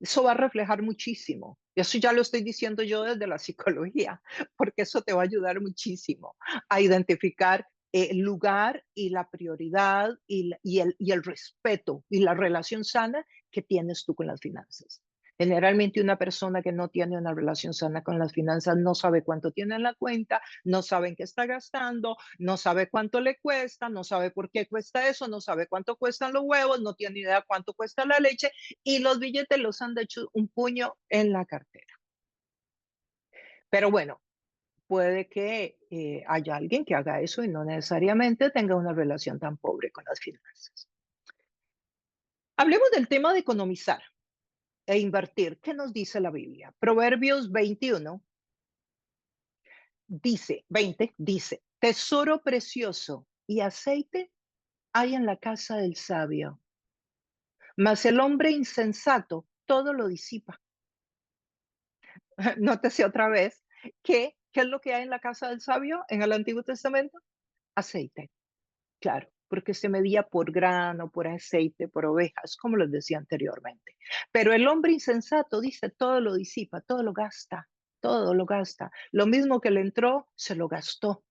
Speaker 1: Eso va a reflejar muchísimo. Y eso ya lo estoy diciendo yo desde la psicología, porque eso te va a ayudar muchísimo a identificar el lugar y la prioridad y el respeto y la relación sana que tienes tú con las finanzas. Generalmente una persona que no tiene una relación sana con las finanzas no sabe cuánto tiene en la cuenta, no sabe en qué está gastando, no sabe cuánto le cuesta, no sabe por qué cuesta eso, no sabe cuánto cuestan los huevos, no tiene idea cuánto cuesta la leche y los billetes los han hecho un puño en la cartera. Pero bueno, puede que haya alguien que haga eso y no necesariamente tenga una relación tan pobre con las finanzas. Hablemos del tema de economizar e invertir. ¿Qué nos dice la Biblia? Proverbios 21 dice, 20 dice, tesoro precioso y aceite hay en la casa del sabio, mas el hombre insensato todo lo disipa. Nótese otra vez que, ¿qué es lo que hay en la casa del sabio en el Antiguo Testamento? Aceite, claro, porque se medía por grano, por aceite, por ovejas, como les decía anteriormente. Pero el hombre insensato dice, todo lo disipa, todo lo gasta, todo lo gasta. Lo mismo que le entró, se lo gastó.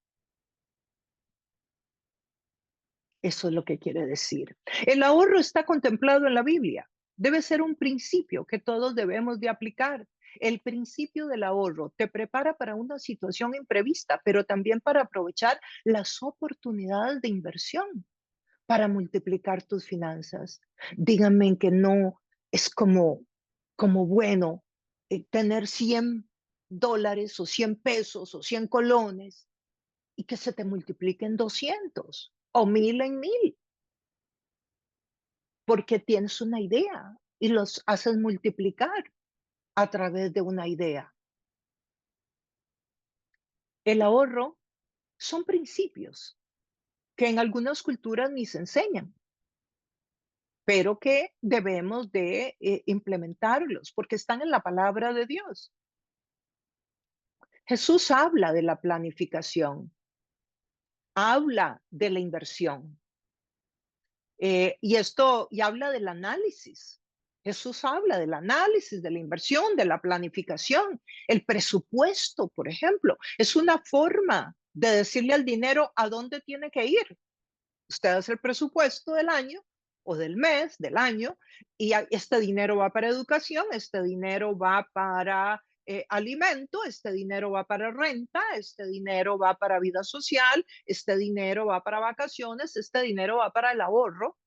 Speaker 1: Eso es lo que quiere decir. El ahorro está contemplado en la Biblia. Debe ser un principio que todos debemos de aplicar. El principio del ahorro te prepara para una situación imprevista, pero también para aprovechar las oportunidades de inversión, para multiplicar tus finanzas. Díganme que no es como bueno tener $100 o 100 pesos o 100 colones y que se te multipliquen 200 o 1000 en 1000, porque tienes una idea y los haces multiplicar a través de una idea. El ahorro son principios que en algunas culturas ni se enseñan, pero que debemos de implementarlos porque están en la palabra de Dios. Jesús habla de la planificación, habla de la inversión. Y habla del análisis. Jesús habla del análisis, de la inversión, de la planificación. El presupuesto, por ejemplo, es una forma de decirle al dinero a dónde tiene que ir. Usted hace el presupuesto del año o del mes, del año, y este dinero va para educación, este dinero va para alimento, este dinero va para renta, este dinero va para vida social, este dinero va para vacaciones, este dinero va para el ahorro.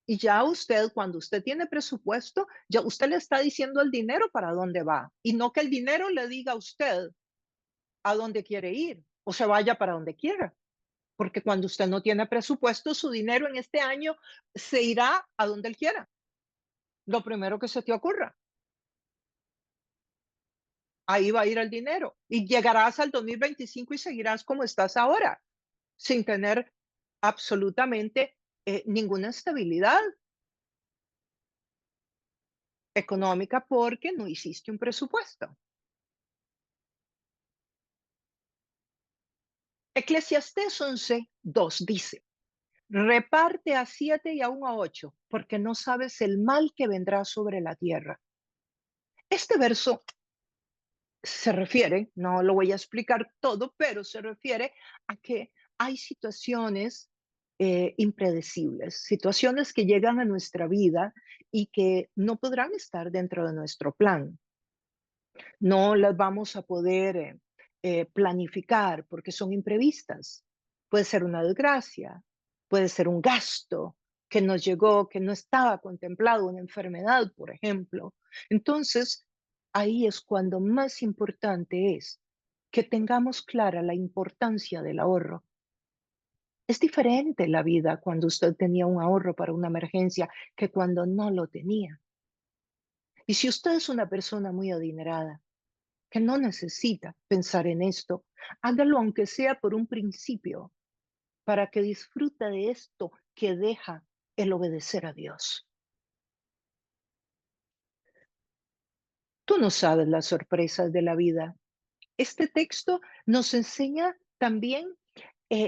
Speaker 1: Y ya usted, cuando usted tiene presupuesto, ya usted le está diciendo al dinero para dónde va y no que el dinero le diga a usted a dónde quiere ir o se vaya para donde quiera. Porque cuando usted no tiene presupuesto, su dinero en este año se irá a donde él quiera. Lo primero que se te ocurra. Ahí va a ir el dinero. Y llegarás al 2025 y seguirás como estás ahora, sin tener absolutamente ninguna estabilidad económica porque no hiciste un presupuesto. Eclesiastés 11:2 dice, reparte a 7 y aún a 8, porque no sabes el mal que vendrá sobre la tierra. Este verso se refiere, no lo voy a explicar todo, pero se refiere a que hay situaciones impredecibles, situaciones que llegan a nuestra vida y que no podrán estar dentro de nuestro plan. No las vamos a poder planificar porque son imprevistas. Puede ser una desgracia, puede ser un gasto que nos llegó, que no estaba contemplado, una enfermedad, por ejemplo. Entonces, ahí es cuando más importante es que tengamos clara la importancia del ahorro. Es diferente la vida cuando usted tenía un ahorro para una emergencia que cuando no lo tenía. Y si usted es una persona muy adinerada, que no necesita pensar en esto, hágalo aunque sea por un principio, para que disfrute de esto que deja el obedecer a Dios. Tú no sabes las sorpresas de la vida. Este texto nos enseña también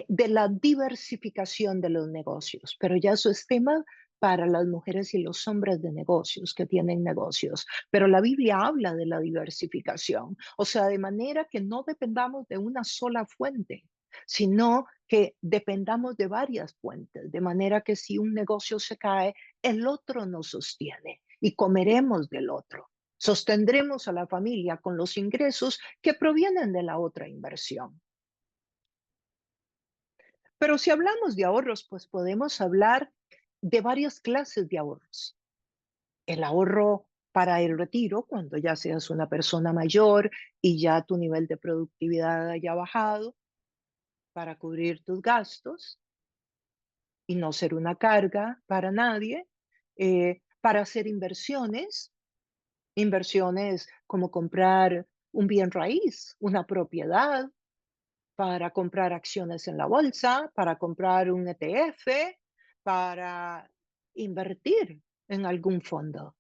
Speaker 1: de la diversificación de los negocios, pero ya eso es tema para las mujeres y los hombres de negocios que tienen negocios. Pero la Biblia habla de la diversificación, o sea, de manera que no dependamos de una sola fuente, sino que dependamos de varias fuentes, de manera que si un negocio se cae, el otro nos sostiene y comeremos del otro. Sostendremos a la familia con los ingresos que provienen de la otra inversión. Pero si hablamos de ahorros, pues podemos hablar de varias clases de ahorros. El ahorro para el retiro, cuando ya seas una persona mayor y ya tu nivel de productividad haya bajado, para cubrir tus gastos y no ser una carga para nadie, para hacer inversiones, inversiones como comprar un bien raíz, una propiedad, para comprar acciones en la bolsa, para comprar un ETF, para invertir en algún fondo.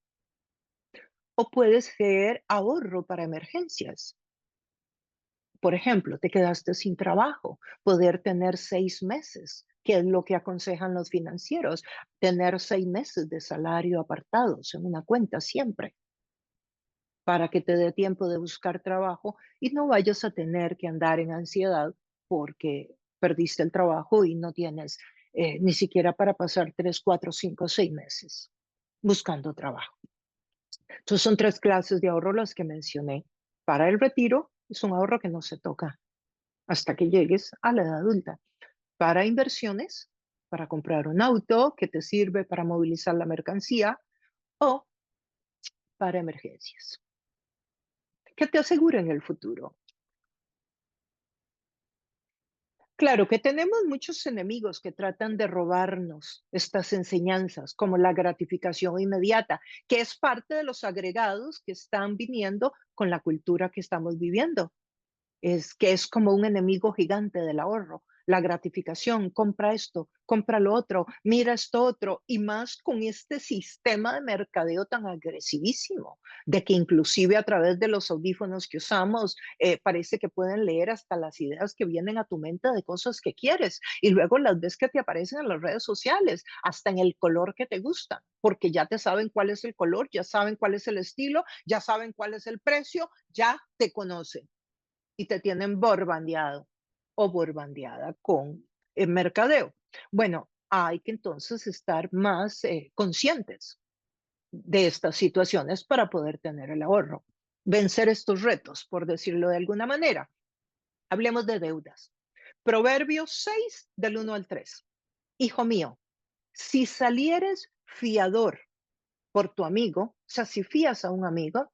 Speaker 1: O puede ser ahorro para emergencias. Por ejemplo, te quedaste sin trabajo, poder tener 6 meses, que es lo que aconsejan los financieros, tener 6 meses de salario apartados en una cuenta siempre, para que te dé tiempo de buscar trabajo y no vayas a tener que andar en ansiedad porque perdiste el trabajo y no tienes ni siquiera para pasar 3, 4, 5, 6 meses buscando trabajo. Entonces son 3 clases de ahorro las que mencioné. Para el retiro es un ahorro que no se toca hasta que llegues a la edad adulta. Para inversiones, para comprar un auto que te sirve para movilizar la mercancía o para emergencias, que te aseguren el futuro. Claro que tenemos muchos enemigos que tratan de robarnos estas enseñanzas, como la gratificación inmediata, que es parte de los agregados que están viniendo con la cultura que estamos viviendo. Es que es como un enemigo gigante del ahorro. La gratificación, compra esto, compra lo otro, mira esto otro, y más con este sistema de mercadeo tan agresivísimo, de que inclusive a través de los audífonos que usamos, parece que pueden leer hasta las ideas que vienen a tu mente de cosas que quieres, y luego las ves que te aparecen en las redes sociales, hasta en el color que te gusta, porque ya te saben cuál es el color, ya saben cuál es el estilo, ya saben cuál es el precio, ya te conocen y te tienen borbandeado o borbandeada con el mercadeo. Bueno, hay que entonces estar más conscientes de estas situaciones para poder tener el ahorro, vencer estos retos, por decirlo de alguna manera. Hablemos de deudas. Proverbios 6 del 1 al 3. Hijo mío, si salieres fiador por tu amigo, o sea, si fías a un amigo,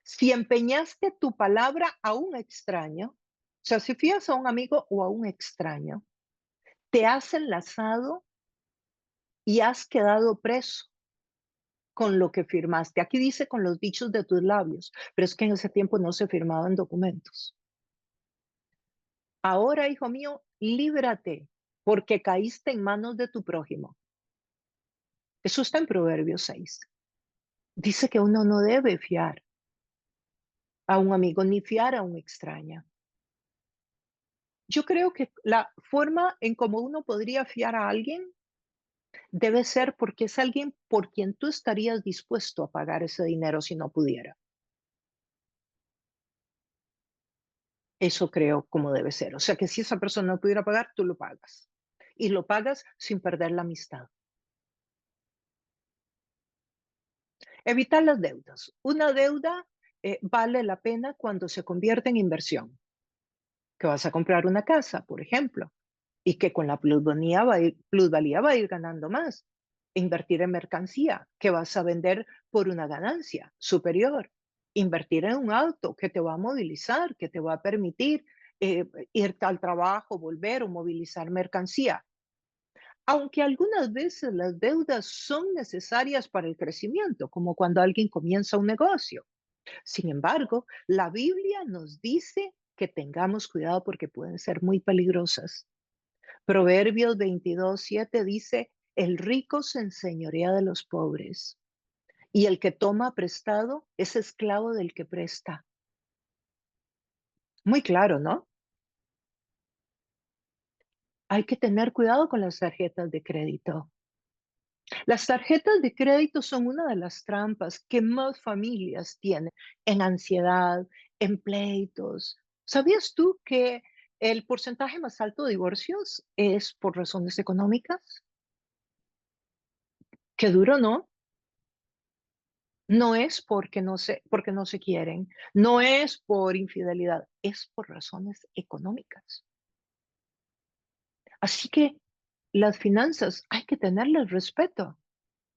Speaker 1: si empeñaste tu palabra a un extraño, o sea, si fías a un amigo o a un extraño, te has enlazado y has quedado preso con lo que firmaste. Aquí dice con los dichos de tus labios, pero es que en ese tiempo no se firmaban documentos. Ahora, hijo mío, líbrate, porque caíste en manos de tu prójimo. Eso está en Proverbios 6. Dice que uno no debe fiar a un amigo ni fiar a un extraño. Yo creo que la forma en cómo uno podría fiar a alguien debe ser porque es alguien por quien tú estarías dispuesto a pagar ese dinero si no pudiera. Eso creo como debe ser. O sea que si esa persona no pudiera pagar, tú lo pagas. Y lo pagas sin perder la amistad. Evitar las deudas. Una deuda vale la pena cuando se convierte en inversión. Que vas a comprar una casa, por ejemplo, y que con la plusvalía va a ir ganando más. Invertir en mercancía que vas a vender por una ganancia superior. Invertir en un auto que te va a movilizar, que te va a permitir ir al trabajo, volver o movilizar mercancía. Aunque algunas veces las deudas son necesarias para el crecimiento, como cuando alguien comienza un negocio. Sin embargo, la Biblia nos dice que tengamos cuidado porque pueden ser muy peligrosas. Proverbios 22:7 dice, el rico se enseñorea de los pobres y el que toma prestado es esclavo del que presta. Muy claro, ¿no? Hay que tener cuidado con las tarjetas de crédito. Las tarjetas de crédito son una de las trampas que más familias tienen en ansiedad, en pleitos. ¿Sabías tú que el porcentaje más alto de divorcios es por razones económicas? Qué duro, ¿no? No es porque no se quieren, no es por infidelidad, es por razones económicas. Así que las finanzas hay que tenerles respeto,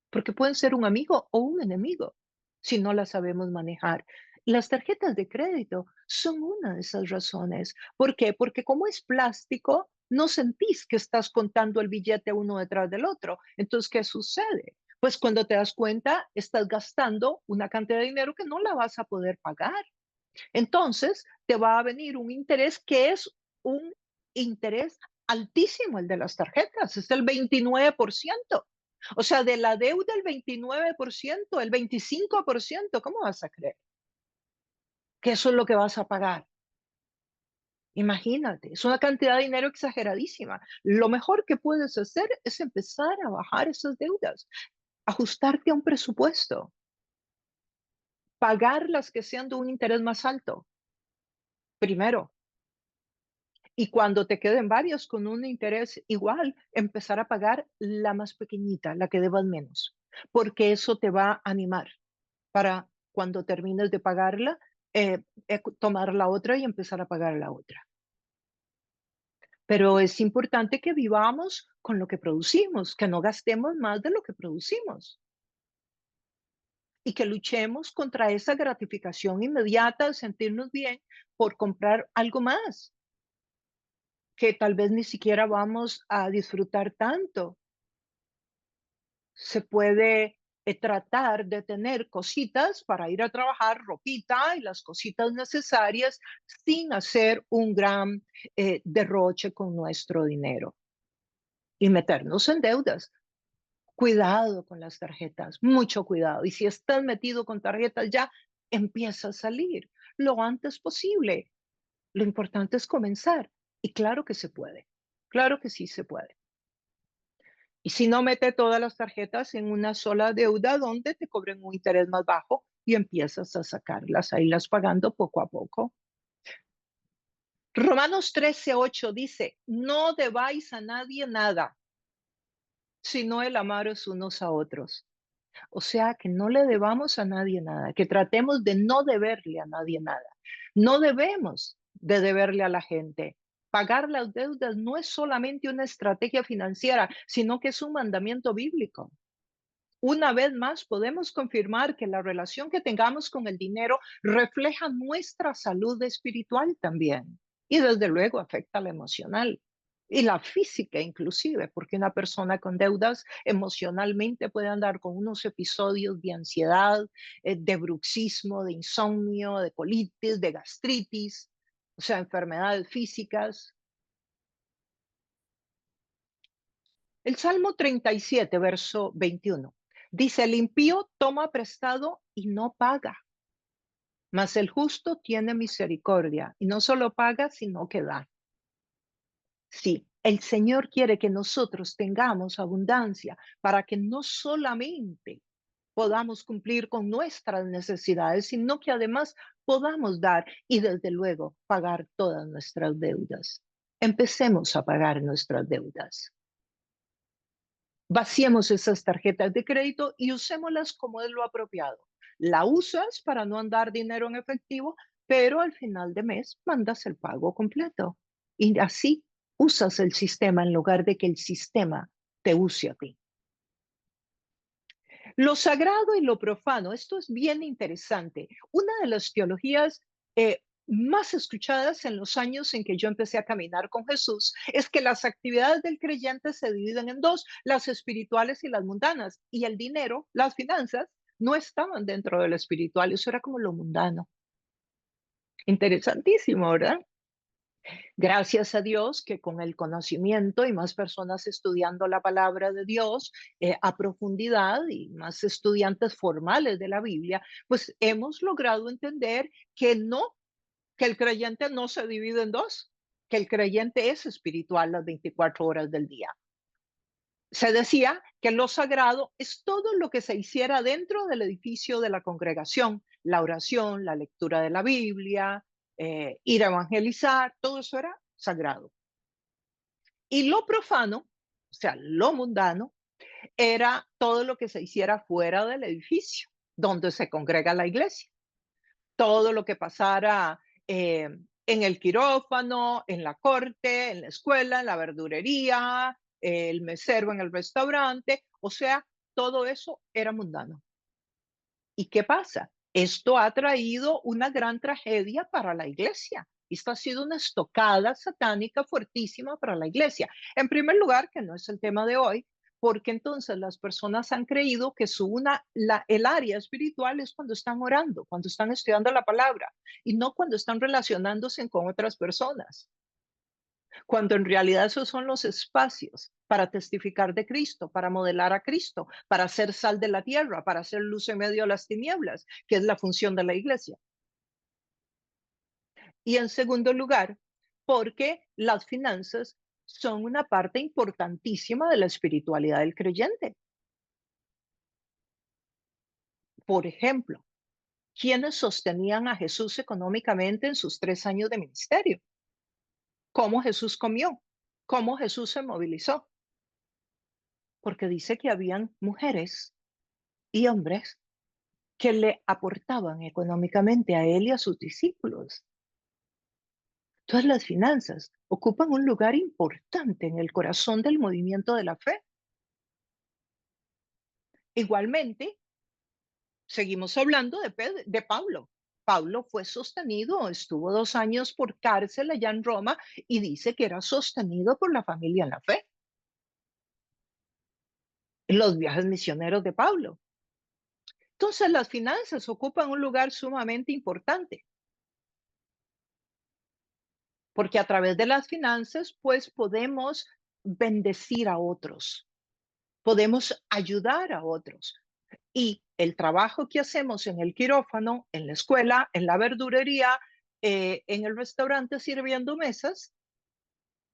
Speaker 1: porque pueden ser un amigo o un enemigo si no las sabemos manejar. Las tarjetas de crédito son una de esas razones. ¿Por qué? Porque como es plástico, no sentís que estás contando el billete uno detrás del otro. Entonces, ¿qué sucede? Pues cuando te das cuenta, estás gastando una cantidad de dinero que no la vas a poder pagar. Entonces, te va a venir un interés que es un interés altísimo, el de las tarjetas, es el 29%. O sea, de la deuda el 29%, el 25%, ¿cómo vas a creer que eso es lo que vas a pagar? Imagínate, es una cantidad de dinero exageradísima. Lo mejor que puedes hacer es empezar a bajar esas deudas, ajustarte a un presupuesto, pagar las que sean de un interés más alto, primero. Y cuando te queden varios con un interés igual, empezar a pagar la más pequeñita, la que debas menos, porque eso te va a animar para cuando termines de pagarla, tomar la otra y empezar a pagar la otra. Pero es importante que vivamos con lo que producimos, que no gastemos más de lo que producimos y que luchemos contra esa gratificación inmediata de sentirnos bien por comprar algo más que tal vez ni siquiera vamos a disfrutar tanto. Se puede tratar de tener cositas para ir a trabajar, ropita y las cositas necesarias sin hacer un gran derroche con nuestro dinero y meternos en deudas. Cuidado con las tarjetas, mucho cuidado. Y si estás metido con tarjetas ya, empieza a salir lo antes posible. Lo importante es comenzar. Y claro que se puede. Claro que sí se puede. Y si no, mete todas las tarjetas en una sola deuda donde te cobren un interés más bajo y empiezas a sacarlas, a irlas pagando poco a poco. Romanos 13:8 dice, no debáis a nadie nada, sino el amaros unos a otros. O sea, que no le debamos a nadie nada, que tratemos de no deberle a nadie nada. No debemos de deberle a la gente. Pagar las deudas no es solamente una estrategia financiera, sino que es un mandamiento bíblico. Una vez más, podemos confirmar que la relación que tengamos con el dinero refleja nuestra salud espiritual también. Y desde luego afecta la emocional y la física inclusive, porque una persona con deudas emocionalmente puede andar con unos episodios de ansiedad, de bruxismo, de insomnio, de colitis, de gastritis, o sea, enfermedades físicas. El Salmo 37, verso 21, dice, el impío toma prestado y no paga, mas el justo tiene misericordia y no solo paga, sino que da. Sí, el Señor quiere que nosotros tengamos abundancia para que no solamente podamos cumplir con nuestras necesidades, sino que además podamos dar y desde luego pagar todas nuestras deudas. Empecemos a pagar nuestras deudas. Vaciemos esas tarjetas de crédito y usémoslas como es lo apropiado. La usas para no andar dinero en efectivo, pero al final de mes mandas el pago completo. Y así usas el sistema en lugar de que el sistema te use a ti. Lo sagrado y lo profano, esto es bien interesante. Una de las teologías más escuchadas en los años en que yo empecé a caminar con Jesús es que las actividades del creyente se dividen en dos, las espirituales y las mundanas. Y el dinero, las finanzas, no estaban dentro de lo espiritual, eso era como lo mundano. Interesantísimo, ¿verdad? Gracias a Dios que con el conocimiento y más personas estudiando la palabra de Dios a profundidad y más estudiantes formales de la Biblia, pues hemos logrado entender que no, que el creyente no se divide en dos, que el creyente es espiritual las 24 horas del día. Se decía que lo sagrado es todo lo que se hiciera dentro del edificio de la congregación, la oración, la lectura de la Biblia, ir a evangelizar, todo eso era sagrado. Y lo profano, o sea, lo mundano, era todo lo que se hiciera fuera del edificio. donde se congrega la iglesia. Todo lo que pasara en el quirófano, en la corte, en la escuela, en la verdurería, el mesero en el restaurante, o sea, todo eso era mundano. ¿Y qué pasa? Esto ha traído una gran tragedia para la iglesia. Esto ha sido una estocada satánica fuertísima para la iglesia. En primer lugar, que no es el tema de hoy, porque entonces las personas han creído que el área espiritual es cuando están orando, cuando están estudiando la palabra, y no cuando están relacionándose con otras personas, cuando en realidad esos son los espacios para testificar de Cristo, para modelar a Cristo, para ser sal de la tierra, para hacer luz en medio de las tinieblas, que es la función de la iglesia. Y en segundo lugar, porque las finanzas son una parte importantísima de la espiritualidad del creyente. Por ejemplo, ¿quiénes sostenían a Jesús económicamente en sus 3 años de ministerio? ¿Cómo Jesús comió? ¿Cómo Jesús se movilizó? Porque dice que habían mujeres y hombres que le aportaban económicamente a él y a sus discípulos. Entonces las finanzas ocupan un lugar importante en el corazón del movimiento de la fe. Igualmente, seguimos hablando de Pablo. Pablo fue sostenido, estuvo 2 años por cárcel allá en Roma y dice que era sostenido por la familia en la fe. Los viajes misioneros de Pablo. Entonces las finanzas ocupan un lugar sumamente importante. Porque a través de las finanzas, pues podemos bendecir a otros, podemos ayudar a otros. Y el trabajo que hacemos en el quirófano, en la escuela, en la verdurería, en el restaurante sirviendo mesas,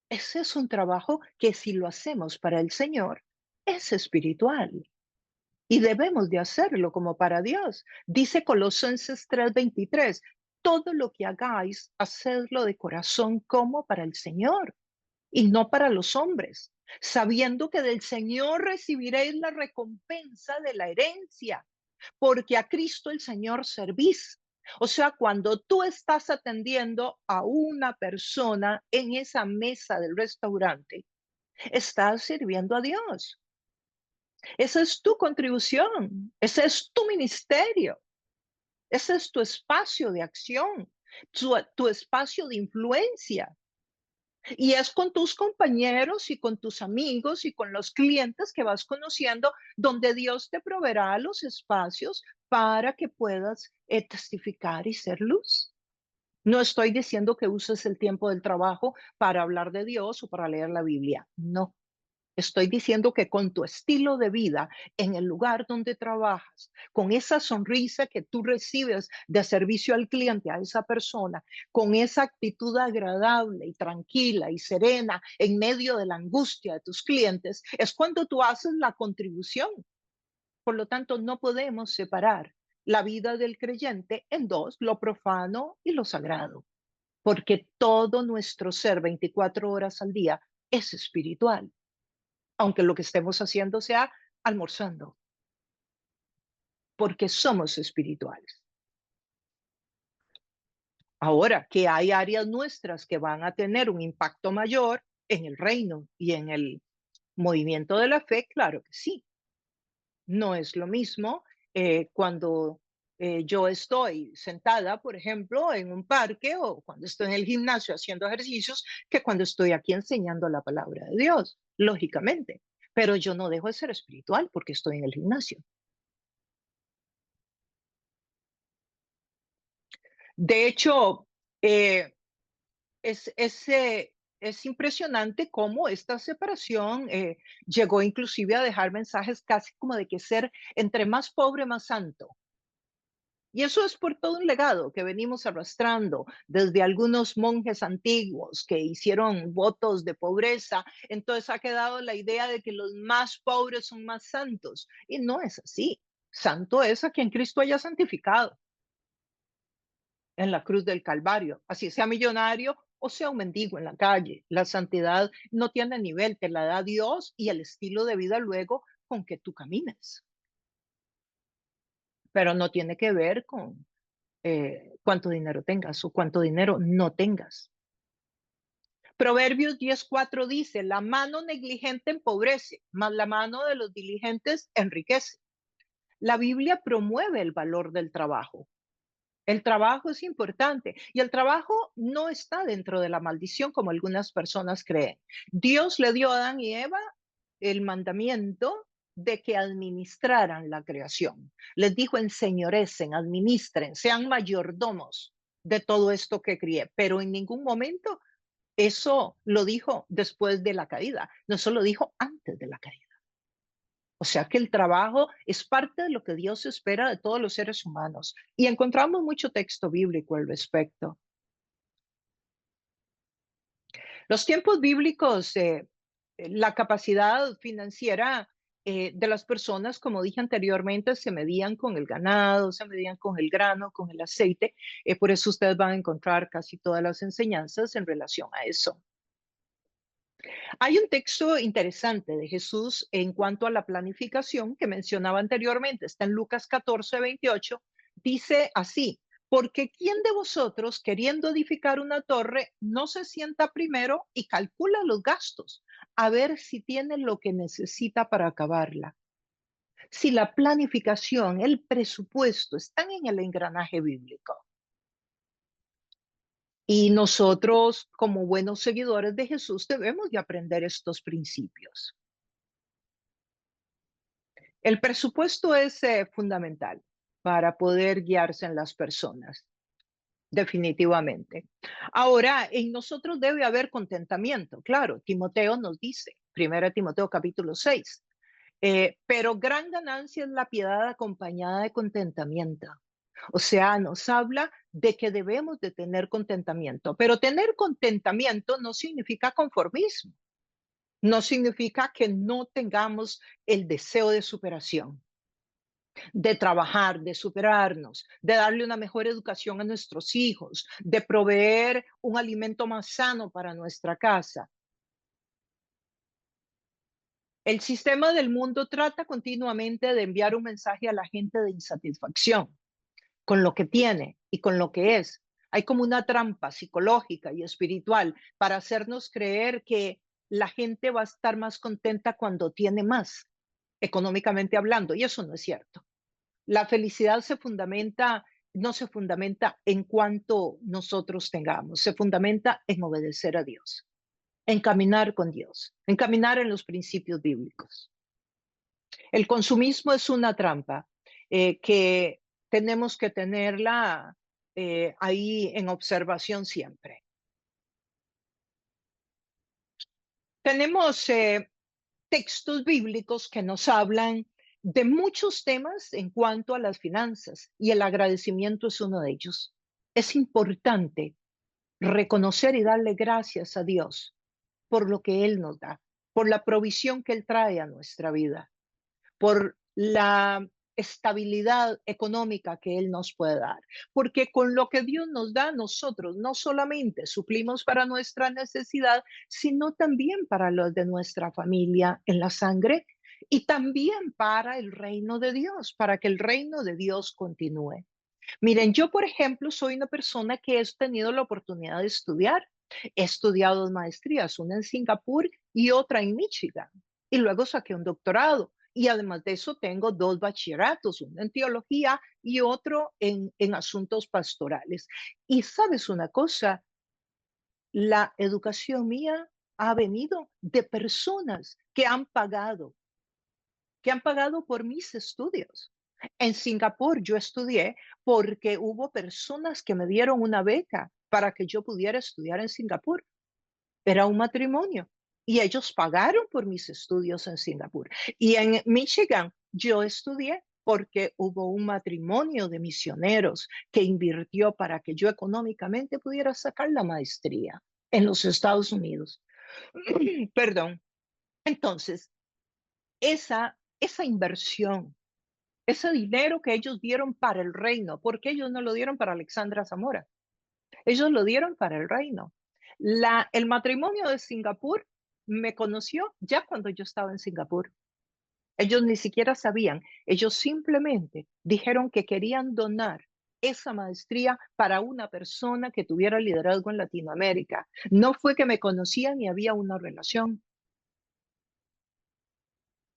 Speaker 1: ese es un trabajo que si lo hacemos para el Señor, es espiritual. Y debemos de hacerlo como para Dios. Dice Colosenses 3:23, todo lo que hagáis, hacedlo de corazón como para el Señor y no para los hombres, sabiendo que del Señor recibiréis la recompensa de la herencia, porque a Cristo el Señor servís. O sea, cuando tú estás atendiendo a una persona en esa mesa del restaurante, estás sirviendo a Dios. Esa es tu contribución, ese es tu ministerio, ese es tu espacio de acción, tu espacio de influencia. Y es con tus compañeros y con tus amigos y con los clientes que vas conociendo donde Dios te proveerá los espacios para que puedas testificar y ser luz. No estoy diciendo que uses el tiempo del trabajo para hablar de Dios o para leer la Biblia. No. Estoy diciendo que con tu estilo de vida, en el lugar donde trabajas, con esa sonrisa que tú recibes de servicio al cliente, a esa persona, con esa actitud agradable y tranquila y serena en medio de la angustia de tus clientes, es cuando tú haces la contribución. Por lo tanto, no podemos separar la vida del creyente en dos, lo profano y lo sagrado, porque todo nuestro ser 24 horas al día es espiritual, aunque lo que estemos haciendo sea almorzando, porque somos espirituales. Ahora, que hay áreas nuestras que van a tener un impacto mayor en el reino y en el movimiento de la fe, claro que sí. No es lo mismo cuando yo estoy sentada, por ejemplo, en un parque o cuando estoy en el gimnasio haciendo ejercicios, que cuando estoy aquí enseñando la palabra de Dios, lógicamente. Pero yo no dejo de ser espiritual porque estoy en el gimnasio. De hecho, eh, es impresionante cómo esta separación llegó inclusive a dejar mensajes casi como de que ser entre más pobre, más santo. Y eso es por todo un legado que venimos arrastrando desde algunos monjes antiguos que hicieron votos de pobreza. Entonces ha quedado la idea de que los más pobres son más santos. Y no es así. Santo es a quien Cristo haya santificado en la cruz del Calvario, así sea millonario o sea un mendigo en la calle. La santidad no tiene nivel, te la da Dios y el estilo de vida luego con que tú camines. pero no tiene que ver con cuánto dinero tengas o cuánto dinero no tengas. Proverbios 10:4 dice, la mano negligente empobrece, mas la mano de los diligentes enriquece. La Biblia promueve el valor del trabajo. El trabajo es importante y el trabajo no está dentro de la maldición como algunas personas creen. Dios le dio a Adán y Eva el mandamiento de que administraran la creación. Les dijo, enseñorecen, administren, sean mayordomos de todo esto que crié, pero en ningún momento eso lo dijo después de la caída, no, eso lo dijo antes de la caída. O sea que el trabajo es parte de lo que Dios espera de todos los seres humanos. Y encontramos mucho texto bíblico al respecto. Los tiempos bíblicos, la capacidad financiera de las personas, como dije anteriormente, se medían con el ganado, se medían con el grano, con el aceite. Por eso ustedes van a encontrar casi todas las enseñanzas en relación a eso. Hay un texto interesante de Jesús en cuanto a la planificación que mencionaba anteriormente, está en Lucas 14:28, dice así, porque ¿quién de vosotros queriendo edificar una torre no se sienta primero y calcula los gastos a ver si tiene lo que necesita para acabarla? Si la planificación, el presupuesto están en el engranaje bíblico. Y nosotros, como buenos seguidores de Jesús, debemos de aprender estos principios. El presupuesto es fundamental para poder guiarse en las personas, definitivamente. Ahora, en nosotros debe haber contentamiento, claro. Timoteo nos dice, 1 Timoteo capítulo 6, pero gran ganancia es la piedad acompañada de contentamiento. O sea, nos habla de que debemos de tener contentamiento, pero tener contentamiento no significa conformismo, no significa que no tengamos el deseo de superación, de trabajar, de superarnos, de darle una mejor educación a nuestros hijos, de proveer un alimento más sano para nuestra casa. El sistema del mundo trata continuamente de enviar un mensaje a la gente de insatisfacción con lo que tiene y con lo que es. Hay como una trampa psicológica y espiritual para hacernos creer que la gente va a estar más contenta cuando tiene más, económicamente hablando, y eso no es cierto. La felicidad no se fundamenta en cuanto nosotros tengamos, se fundamenta en obedecer a Dios, en caminar con Dios, en caminar en los principios bíblicos. El consumismo es una trampa que tenemos que tenerla ahí en observación siempre. Tenemos textos bíblicos que nos hablan de muchos temas en cuanto a las finanzas y el agradecimiento es uno de ellos. Es importante reconocer y darle gracias a Dios por lo que Él nos da, por la provisión que Él trae a nuestra vida, por la estabilidad económica que Él nos puede dar. Porque con lo que Dios nos da, nosotros no solamente suplimos para nuestra necesidad, sino también para los de nuestra familia en la sangre y también para el reino de Dios, para que el reino de Dios continúe. Miren, yo, por ejemplo, soy una persona que he tenido la oportunidad de estudiar. He estudiado 2 maestrías, una en Singapur y otra en Michigan. Y luego saqué un doctorado. Y además de eso tengo 2 bachilleratos, uno en teología y otro en asuntos pastorales. Y sabes una cosa, la educación mía ha venido de personas que han pagado por mis estudios. En Singapur yo estudié porque hubo personas que me dieron una beca para que yo pudiera estudiar en Singapur. Era un matrimonio y ellos pagaron por mis estudios en Singapur. Y en Michigan yo estudié porque hubo un matrimonio de misioneros que invirtió para que yo económicamente pudiera sacar la maestría en los Estados Unidos. Perdón. Entonces, esa inversión, ese dinero que ellos dieron para el reino, porque ellos no lo dieron para Alexandra Zamora, ellos lo dieron para el reino. El matrimonio de Singapur me conoció ya cuando yo estaba en Singapur. Ellos ni siquiera sabían, ellos simplemente dijeron que querían donar esa maestría para una persona que tuviera liderazgo en Latinoamérica. No fue que me conocían ni había una relación.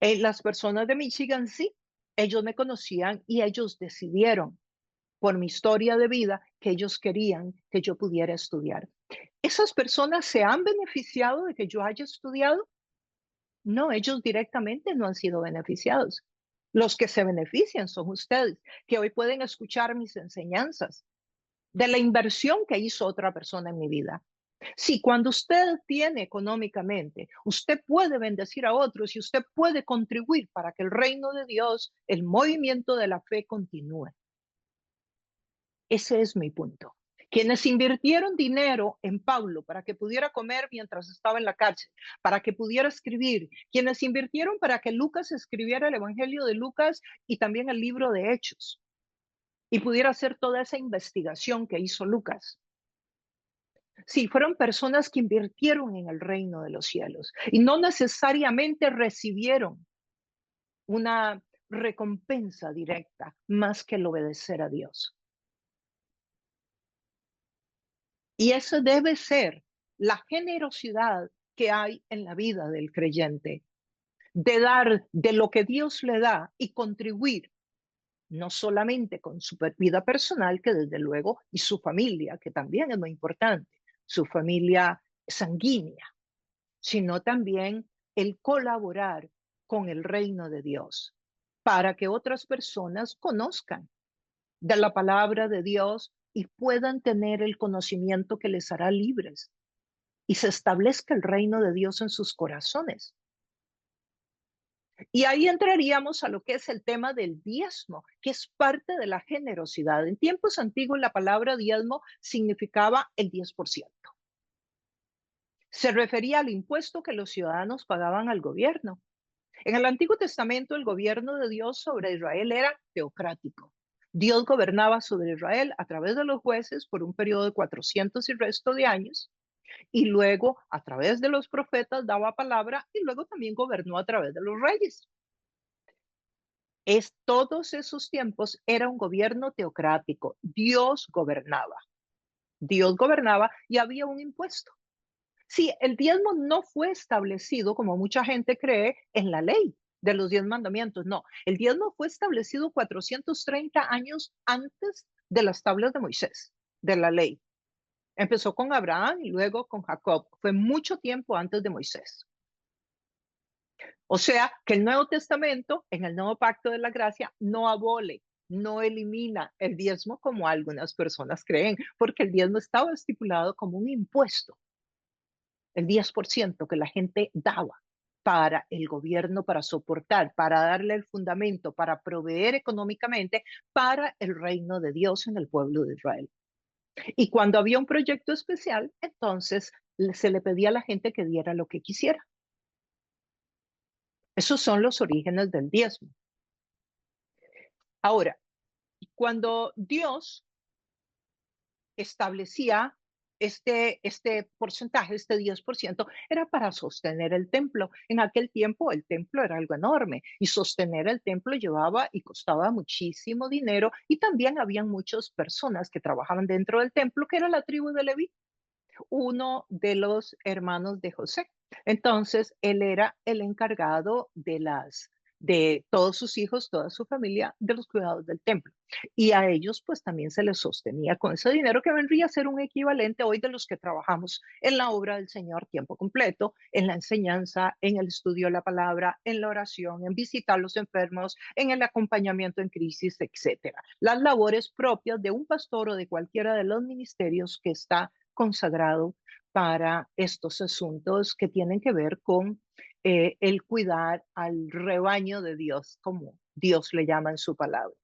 Speaker 1: Las personas de Michigan sí, ellos me conocían y ellos decidieron por mi historia de vida que ellos querían que yo pudiera estudiar. ¿Esas personas se han beneficiado de que yo haya estudiado? No, ellos directamente no han sido beneficiados. Los que se benefician son ustedes, que hoy pueden escuchar mis enseñanzas de la inversión que hizo otra persona en mi vida. Sí, cuando usted tiene económicamente, usted puede bendecir a otros y usted puede contribuir para que el reino de Dios, el movimiento de la fe continúe. Ese es mi punto. Quienes invirtieron dinero en Pablo para que pudiera comer mientras estaba en la cárcel, para que pudiera escribir, quienes invirtieron para que Lucas escribiera el Evangelio de Lucas y también el libro de Hechos, y pudiera hacer toda esa investigación que hizo Lucas. Sí, fueron personas que invirtieron en el reino de los cielos y no necesariamente recibieron una recompensa directa más que el obedecer a Dios. Y eso debe ser la generosidad que hay en la vida del creyente, de dar de lo que Dios le da y contribuir, no solamente con su vida personal, que desde luego, y su familia, que también es muy importante, su familia sanguínea, sino también el colaborar con el reino de Dios para que otras personas conozcan de la palabra de Dios y puedan tener el conocimiento que les hará libres y se establezca el reino de Dios en sus corazones. Y ahí entraríamos a lo que es el tema del diezmo, que es parte de la generosidad. En tiempos antiguos la palabra diezmo significaba el 10%. Se refería al impuesto que los ciudadanos pagaban al gobierno. En el Antiguo Testamento el gobierno de Dios sobre Israel era teocrático. Dios gobernaba sobre Israel a través de los jueces por un periodo de 400 y resto de años, y luego a través de los profetas daba palabra y luego también gobernó a través de los reyes. Todos esos tiempos era un gobierno teocrático. Dios gobernaba y había un impuesto. Sí, el diezmo no fue establecido, como mucha gente cree, en la ley de los 10 mandamientos. No, el diezmo fue establecido 430 años antes de las tablas de Moisés, de la ley. Empezó con Abraham y luego con Jacob. Fue mucho tiempo antes de Moisés. O sea, que el Nuevo Testamento, en el Nuevo Pacto de la Gracia, no abole, no elimina el diezmo como algunas personas creen, porque el diezmo estaba estipulado como un impuesto, el 10% que la gente daba para el gobierno, para soportar, para darle el fundamento, para proveer económicamente para el reino de Dios en el pueblo de Israel. Y cuando había un proyecto especial, entonces se le pedía a la gente que diera lo que quisiera. Esos son los orígenes del diezmo. Ahora, cuando Dios establecía este porcentaje, este 10%, era para sostener el templo. En aquel tiempo el templo era algo enorme y sostener el templo llevaba y costaba muchísimo dinero, y también habían muchas personas que trabajaban dentro del templo, que era la tribu de Leví, uno de los hermanos de José. Entonces, él era el encargado de todos sus hijos, toda su familia, de los cuidados del templo. Y a ellos, pues también se les sostenía con ese dinero, que vendría a ser un equivalente hoy de los que trabajamos en la obra del Señor tiempo completo, en la enseñanza, en el estudio de la palabra, en la oración, en visitar a los enfermos, en el acompañamiento en crisis, etcétera. Las labores propias de un pastor o de cualquiera de los ministerios que está consagrado para estos asuntos que tienen que ver con el cuidar al rebaño de Dios, como Dios le llama en su palabra.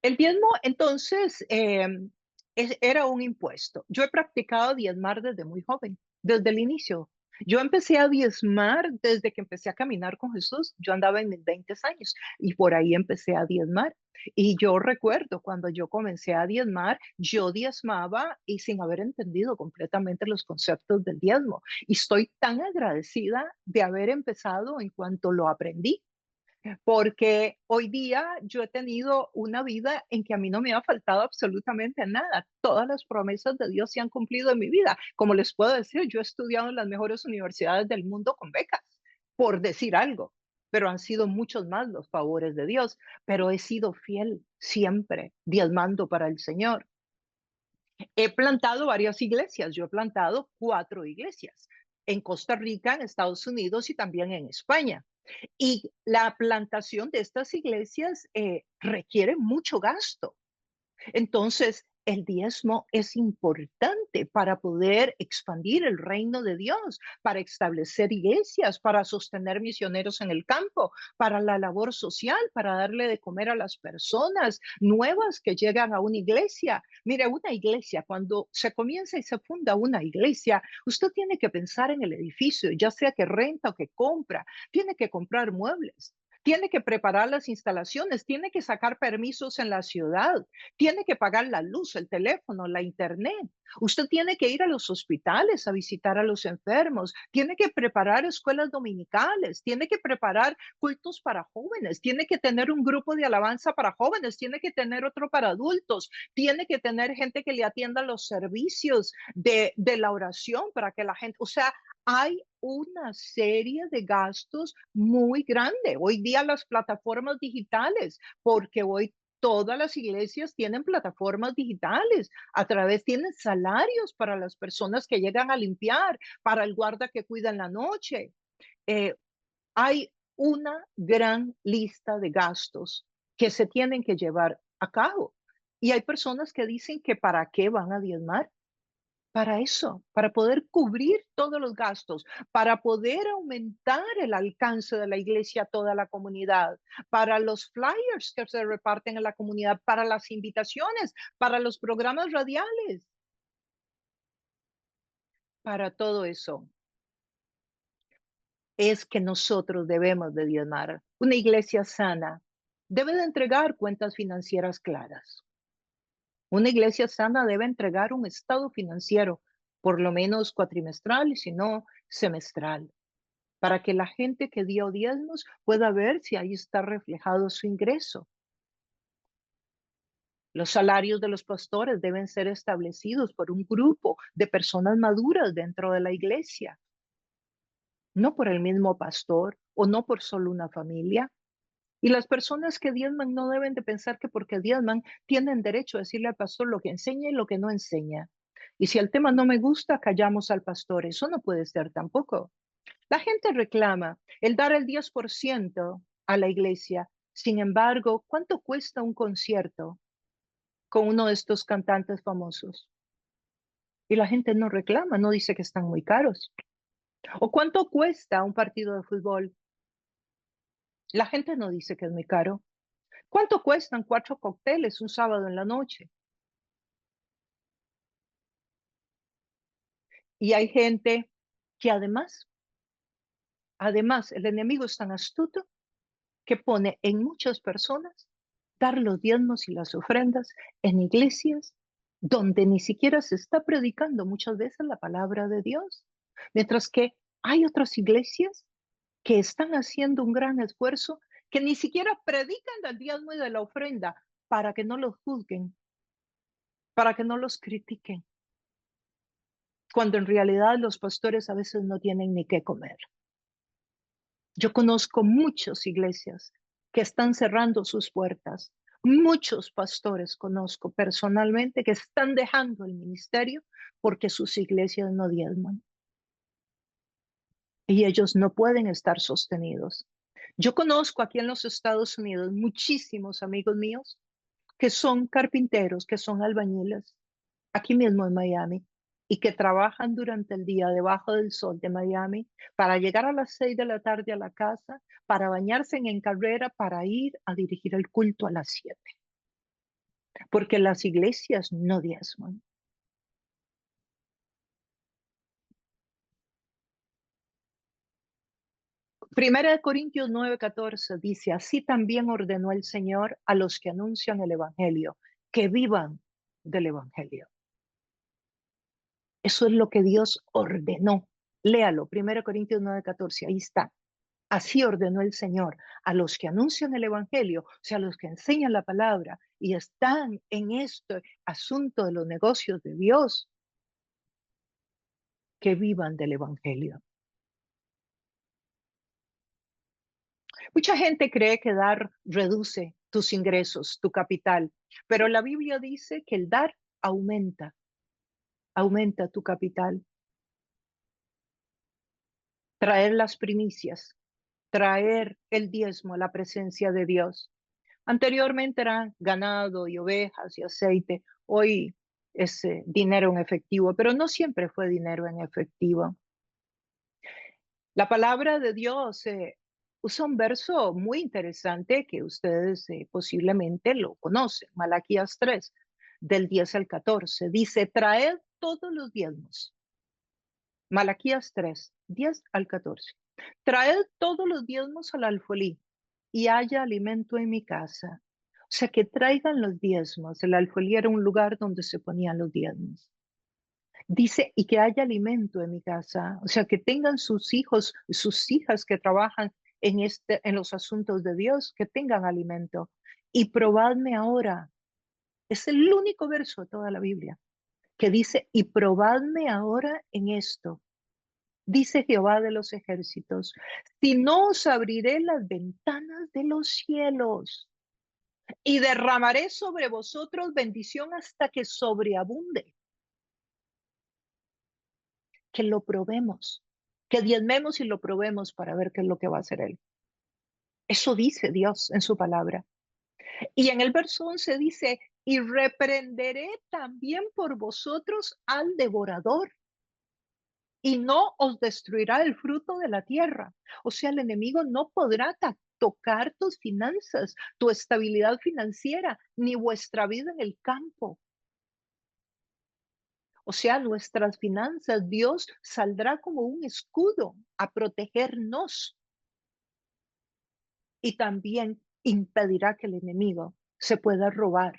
Speaker 1: El diezmo, entonces, era un impuesto. Yo he practicado diezmar desde muy joven, desde el inicio. Yo empecé a diezmar desde que empecé a caminar con Jesús. Yo andaba en mis 20 años y por ahí empecé a diezmar. Y yo recuerdo cuando yo comencé a diezmar, yo diezmaba y sin haber entendido completamente los conceptos del diezmo. Y estoy tan agradecida de haber empezado en cuanto lo aprendí, porque hoy día yo he tenido una vida en que a mí no me ha faltado absolutamente nada. Todas las promesas de Dios se han cumplido en mi vida. Como les puedo decir, yo he estudiado en las mejores universidades del mundo con becas, por decir algo, pero han sido muchos más los favores de Dios, pero he sido fiel siempre, diezmando para el Señor. He plantado varias iglesias, yo he plantado 4 iglesias en Costa Rica, en Estados Unidos y también en España. Y la plantación de estas iglesias requiere mucho gasto. Entonces, el diezmo es importante para poder expandir el reino de Dios, para establecer iglesias, para sostener misioneros en el campo, para la labor social, para darle de comer a las personas nuevas que llegan a una iglesia. Mire, una iglesia, cuando se comienza y se funda una iglesia, usted tiene que pensar en el edificio, ya sea que renta o que compra, tiene que comprar muebles. Tiene que preparar las instalaciones, tiene que sacar permisos en la ciudad, tiene que pagar la luz, el teléfono, la internet. Usted tiene que ir a los hospitales a visitar a los enfermos, tiene que preparar escuelas dominicales, tiene que preparar cultos para jóvenes, tiene que tener un grupo de alabanza para jóvenes, tiene que tener otro para adultos, tiene que tener gente que le atienda los servicios de la oración para que la gente, o sea, hay una serie de gastos muy grande. Hoy día las plataformas digitales, porque hoy todas las iglesias tienen plataformas digitales, a través tienen salarios para las personas que llegan a limpiar, para el guarda que cuida en la noche. Eh, Hay una gran lista de gastos que se tienen que llevar a cabo. Y hay personas que dicen que para qué van a diezmar. Para eso, para poder cubrir todos los gastos, para poder aumentar el alcance de la iglesia a toda la comunidad, para los flyers que se reparten en la comunidad, para las invitaciones, para los programas radiales, para todo eso es que nosotros debemos de diezmar. Una iglesia sana debe de entregar cuentas financieras claras. Una iglesia sana debe entregar un estado financiero, por lo menos cuatrimestral y si no, semestral, para que la gente que dio diezmos pueda ver si ahí está reflejado su ingreso. Los salarios de los pastores deben ser establecidos por un grupo de personas maduras dentro de la iglesia, no por el mismo pastor o no por solo una familia. Y las personas que diezman no deben de pensar que porque diezman tienen derecho a decirle al pastor lo que enseña y lo que no enseña. Y si el tema no me gusta, callamos al pastor. Eso no puede ser tampoco. La gente reclama el dar el 10% a la iglesia. Sin embargo, ¿cuánto cuesta un concierto con uno de estos cantantes famosos? Y la gente no reclama, no dice que están muy caros. ¿O cuánto cuesta un partido de fútbol? La gente no dice que es muy caro. ¿Cuánto cuestan 4 cócteles un sábado en la noche? Y hay gente que además, el enemigo es tan astuto que pone en muchas personas dar los diezmos y las ofrendas en iglesias donde ni siquiera se está predicando muchas veces la palabra de Dios. Mientras que hay otras iglesias que están haciendo un gran esfuerzo, que ni siquiera predican del diezmo y de la ofrenda para que no los juzguen, para que no los critiquen, cuando en realidad los pastores a veces no tienen ni qué comer. Yo conozco muchas iglesias que están cerrando sus puertas. Muchos pastores conozco personalmente que están dejando el ministerio porque sus iglesias no diezman y ellos no pueden estar sostenidos. Yo conozco aquí en los Estados Unidos muchísimos amigos míos que son carpinteros, que son albañiles, aquí mismo en Miami, y que trabajan durante el día debajo del sol de Miami para llegar a las 6 de la tarde a la casa, para bañarse en carrera, para ir a dirigir el culto a las 7, porque las iglesias no diezman. Primera de Corintios 9:14 dice, así también ordenó el Señor a los que anuncian el Evangelio, que vivan del Evangelio. Eso es lo que Dios ordenó. Léalo, 1 Corintios 9:14, ahí está. Así ordenó el Señor a los que anuncian el Evangelio, o sea, a los que enseñan la palabra y están en este asunto de los negocios de Dios, que vivan del Evangelio. Mucha gente cree que dar reduce tus ingresos, tu capital, pero la Biblia dice que el dar aumenta tu capital. Traer las primicias, traer el diezmo a la presencia de Dios. Anteriormente eran ganado y ovejas y aceite. Hoy es dinero en efectivo, pero no siempre fue dinero en efectivo. La palabra de Dios usa un verso muy interesante que ustedes posiblemente lo conocen, Malaquías 3, del 10 al 14. Dice, traed todos los diezmos. Malaquías 3, 10 al 14. Traed todos los diezmos al alfolí y haya alimento en mi casa. O sea, que traigan los diezmos. El alfolí era un lugar donde se ponían los diezmos. Dice, y que haya alimento en mi casa. O sea, que tengan sus hijos, sus hijas que trabajan en los asuntos de Dios, que tengan alimento. Y probadme ahora. Es el único verso de toda la Biblia que dice, y probadme ahora en esto. Dice Jehová de los ejércitos, si no os abriré las ventanas de los cielos y derramaré sobre vosotros bendición hasta que sobreabunde. Que lo probemos, que diezmemos y lo probemos para ver qué es lo que va a hacer Él. Eso dice Dios en su palabra. Y en el verso 11 dice, y reprenderé también por vosotros al devorador, y no os destruirá el fruto de la tierra. O sea, el enemigo no podrá tocar tus finanzas, tu estabilidad financiera, ni vuestra vida en el campo. O sea, nuestras finanzas, Dios saldrá como un escudo a protegernos y también impedirá que el enemigo se pueda robar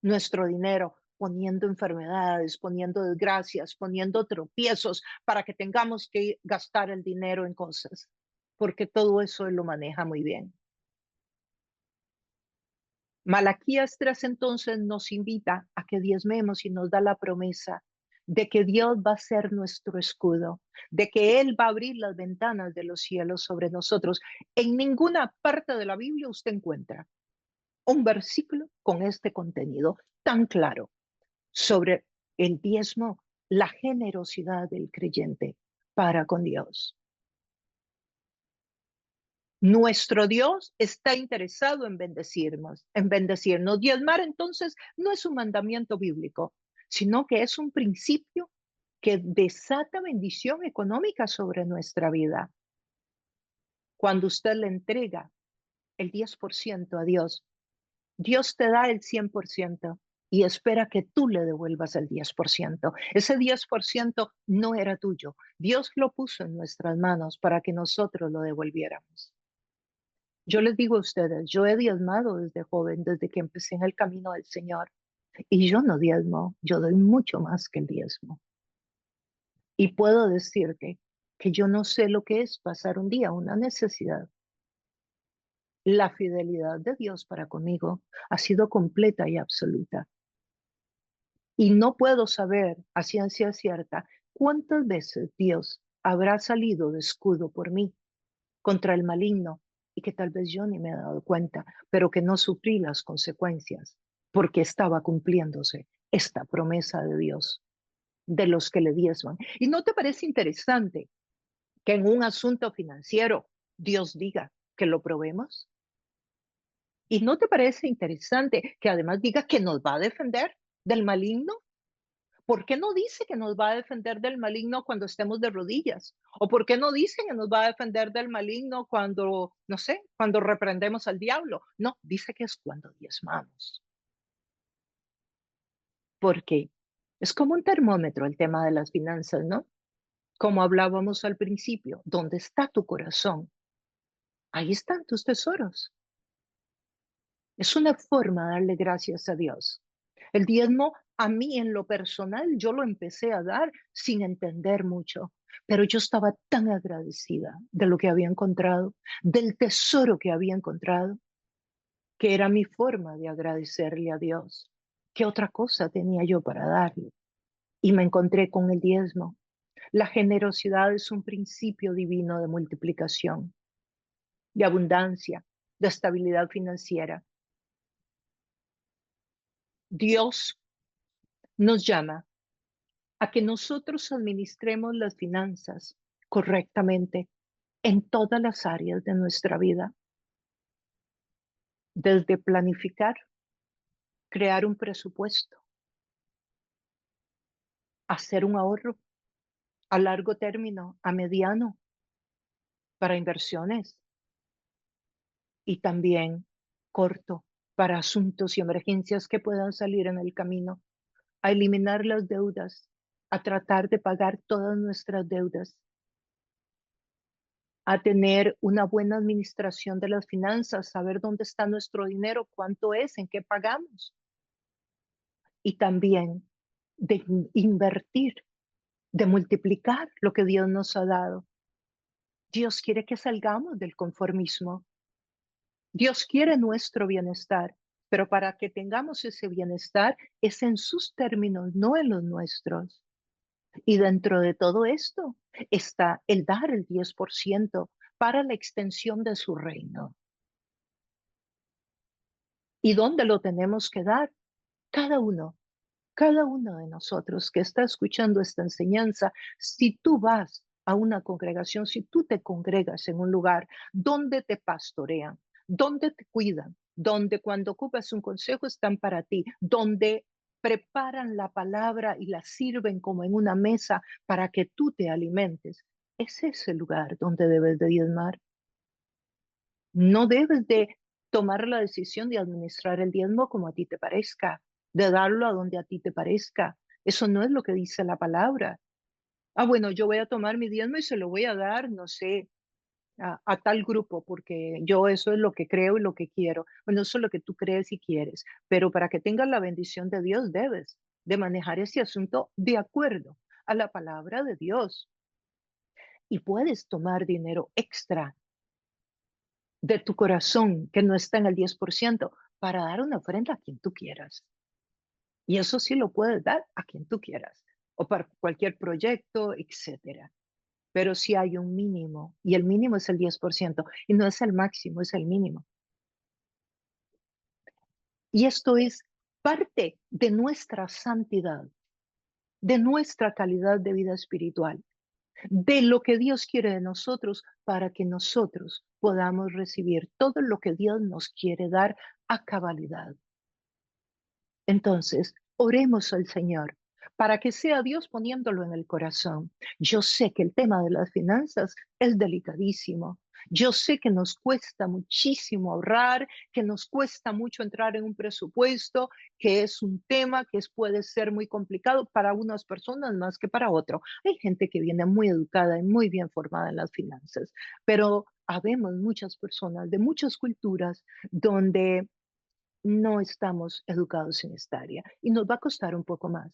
Speaker 1: nuestro dinero, poniendo enfermedades, poniendo desgracias, poniendo tropiezos para que tengamos que gastar el dinero en cosas, porque todo eso él lo maneja muy bien. Malaquías 3 entonces nos invita a que diezmemos y nos da la promesa de que Dios va a ser nuestro escudo, de que Él va a abrir las ventanas de los cielos sobre nosotros. En ninguna parte de la Biblia usted encuentra un versículo con este contenido tan claro sobre el diezmo, la generosidad del creyente para con Dios. Nuestro Dios está interesado en bendecirnos, en bendecirnos. Diezmar entonces no es un mandamiento bíblico, sino que es un principio que desata bendición económica sobre nuestra vida. Cuando usted le entrega el 10% a Dios, Dios te da el 100% y espera que tú le devuelvas el 10%. Ese 10% no era tuyo. Dios lo puso en nuestras manos para que nosotros lo devolviéramos. Yo les digo a ustedes, yo he diezmado desde joven, desde que empecé en el camino del Señor. Y yo no diezmo, yo doy mucho más que el diezmo. Y puedo decirte que yo no sé lo que es pasar un día una necesidad. La fidelidad de Dios para conmigo ha sido completa y absoluta. Y no puedo saber a ciencia cierta cuántas veces Dios habrá salido de escudo por mí contra el maligno y que tal vez yo ni me he dado cuenta, pero que no sufrí las consecuencias porque estaba cumpliéndose esta promesa de Dios de los que le diezman. ¿Y no te parece interesante que en un asunto financiero Dios diga que lo probemos? ¿Y no te parece interesante que además diga que nos va a defender del maligno? ¿Por qué no dice que nos va a defender del maligno cuando estemos de rodillas? ¿O por qué no dice que nos va a defender del maligno cuando, no sé, cuando reprendemos al diablo? No, dice que es cuando diezmamos. Porque es como un termómetro el tema de las finanzas, ¿no? Como hablábamos al principio, ¿dónde está tu corazón? Ahí están tus tesoros. Es una forma de darle gracias a Dios. El diezmo, a mí en lo personal, yo lo empecé a dar sin entender mucho, pero yo estaba tan agradecida de lo que había encontrado, del tesoro que había encontrado, que era mi forma de agradecerle a Dios. ¿Qué otra cosa tenía yo para darle? Y me encontré con el diezmo. La generosidad es un principio divino de multiplicación, de abundancia, de estabilidad financiera. Dios nos llama a que nosotros administremos las finanzas correctamente en todas las áreas de nuestra vida, desde planificar, crear un presupuesto, hacer un ahorro a largo término, a mediano, para inversiones y también corto, para asuntos y emergencias que puedan salir en el camino, a eliminar las deudas, a tratar de pagar todas nuestras deudas, a tener una buena administración de las finanzas, saber dónde está nuestro dinero, cuánto es, en qué pagamos, y también de invertir, de multiplicar lo que Dios nos ha dado. Dios quiere que salgamos del conformismo. Dios quiere nuestro bienestar, pero para que tengamos ese bienestar es en sus términos, no en los nuestros. Y dentro de todo esto está el dar el 10% para la extensión de su reino. ¿Y dónde lo tenemos que dar? Cada uno, cada uno de nosotros que está escuchando esta enseñanza, si tú vas a una congregación, si tú te congregas en un lugar donde te pastorean, donde te cuidan, donde cuando ocupas un consejo están para ti, donde preparan la palabra y la sirven como en una mesa para que tú te alimentes, ese es el lugar donde debes de diezmar. No debes de tomar la decisión de administrar el diezmo como a ti te parezca, de darlo a donde a ti te parezca. Eso no es lo que dice la palabra. Ah, bueno, yo voy a tomar mi diezmo y se lo voy a dar, no sé, a tal grupo, porque yo eso es lo que creo y lo que quiero. Bueno, eso es lo que tú crees y quieres, pero para que tengas la bendición de Dios debes de manejar ese asunto de acuerdo a la palabra de Dios. Y puedes tomar dinero extra de tu corazón que no está en el 10% para dar una ofrenda a quien tú quieras. Y eso sí lo puedes dar a quien tú quieras o para cualquier proyecto, etcétera. Pero sí hay un mínimo y el mínimo es el 10% y no es el máximo, es el mínimo. Y esto es parte de nuestra santidad, de nuestra calidad de vida espiritual, de lo que Dios quiere de nosotros para que nosotros podamos recibir todo lo que Dios nos quiere dar a cabalidad. Entonces, oremos al Señor para que sea Dios poniéndolo en el corazón. Yo sé que el tema de las finanzas es delicadísimo. Yo sé que nos cuesta muchísimo ahorrar, que nos cuesta mucho entrar en un presupuesto, que es un tema que puede ser muy complicado para unas personas más que para otro. Hay gente que viene muy educada y muy bien formada en las finanzas, pero habemos muchas personas de muchas culturas donde no estamos educados en esta área y nos va a costar un poco más.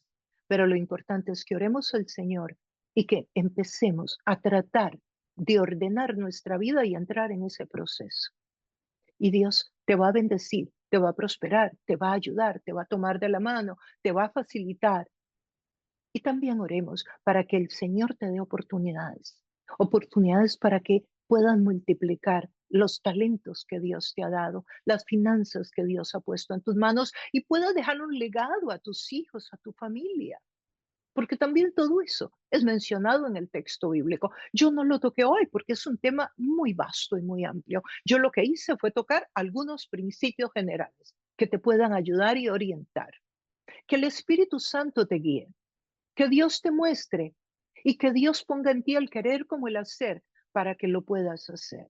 Speaker 1: Pero lo importante es que oremos al Señor y que empecemos a tratar de ordenar nuestra vida y entrar en ese proceso. Y Dios te va a bendecir, te va a prosperar, te va a ayudar, te va a tomar de la mano, te va a facilitar. Y también oremos para que el Señor te dé oportunidades, oportunidades para que puedas multiplicar los talentos que Dios te ha dado, las finanzas que Dios ha puesto en tus manos y puedas dejar un legado a tus hijos, a tu familia. Porque también todo eso es mencionado en el texto bíblico. Yo no lo toqué hoy porque es un tema muy vasto y muy amplio. Yo lo que hice fue tocar algunos principios generales que te puedan ayudar y orientar. Que el Espíritu Santo te guíe, que Dios te muestre y que Dios ponga en ti el querer como el hacer para que lo puedas hacer.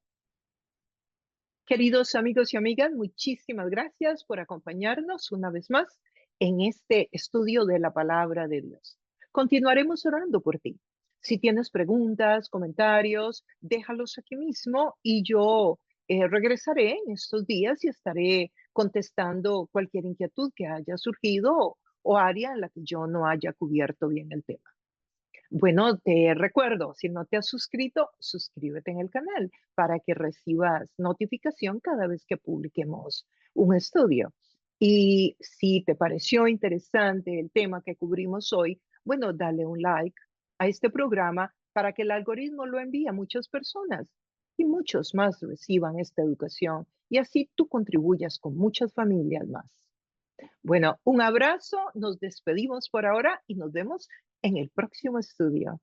Speaker 1: Queridos amigos y amigas, muchísimas gracias por acompañarnos una vez más en este estudio de la palabra de Dios. Continuaremos orando por ti. Si tienes preguntas, comentarios, déjalos aquí mismo y yo regresaré en estos días y estaré contestando cualquier inquietud que haya surgido o área en la que yo no haya cubierto bien el tema. Bueno, te recuerdo, si no te has suscrito, suscríbete en el canal para que recibas notificación cada vez que publiquemos un estudio. Y si te pareció interesante el tema que cubrimos hoy, bueno, dale un like a este programa para que el algoritmo lo envíe a muchas personas y muchos más reciban esta educación y así tú contribuyas con muchas familias más. Bueno, un abrazo, nos despedimos por ahora y nos vemos en el próximo estudio.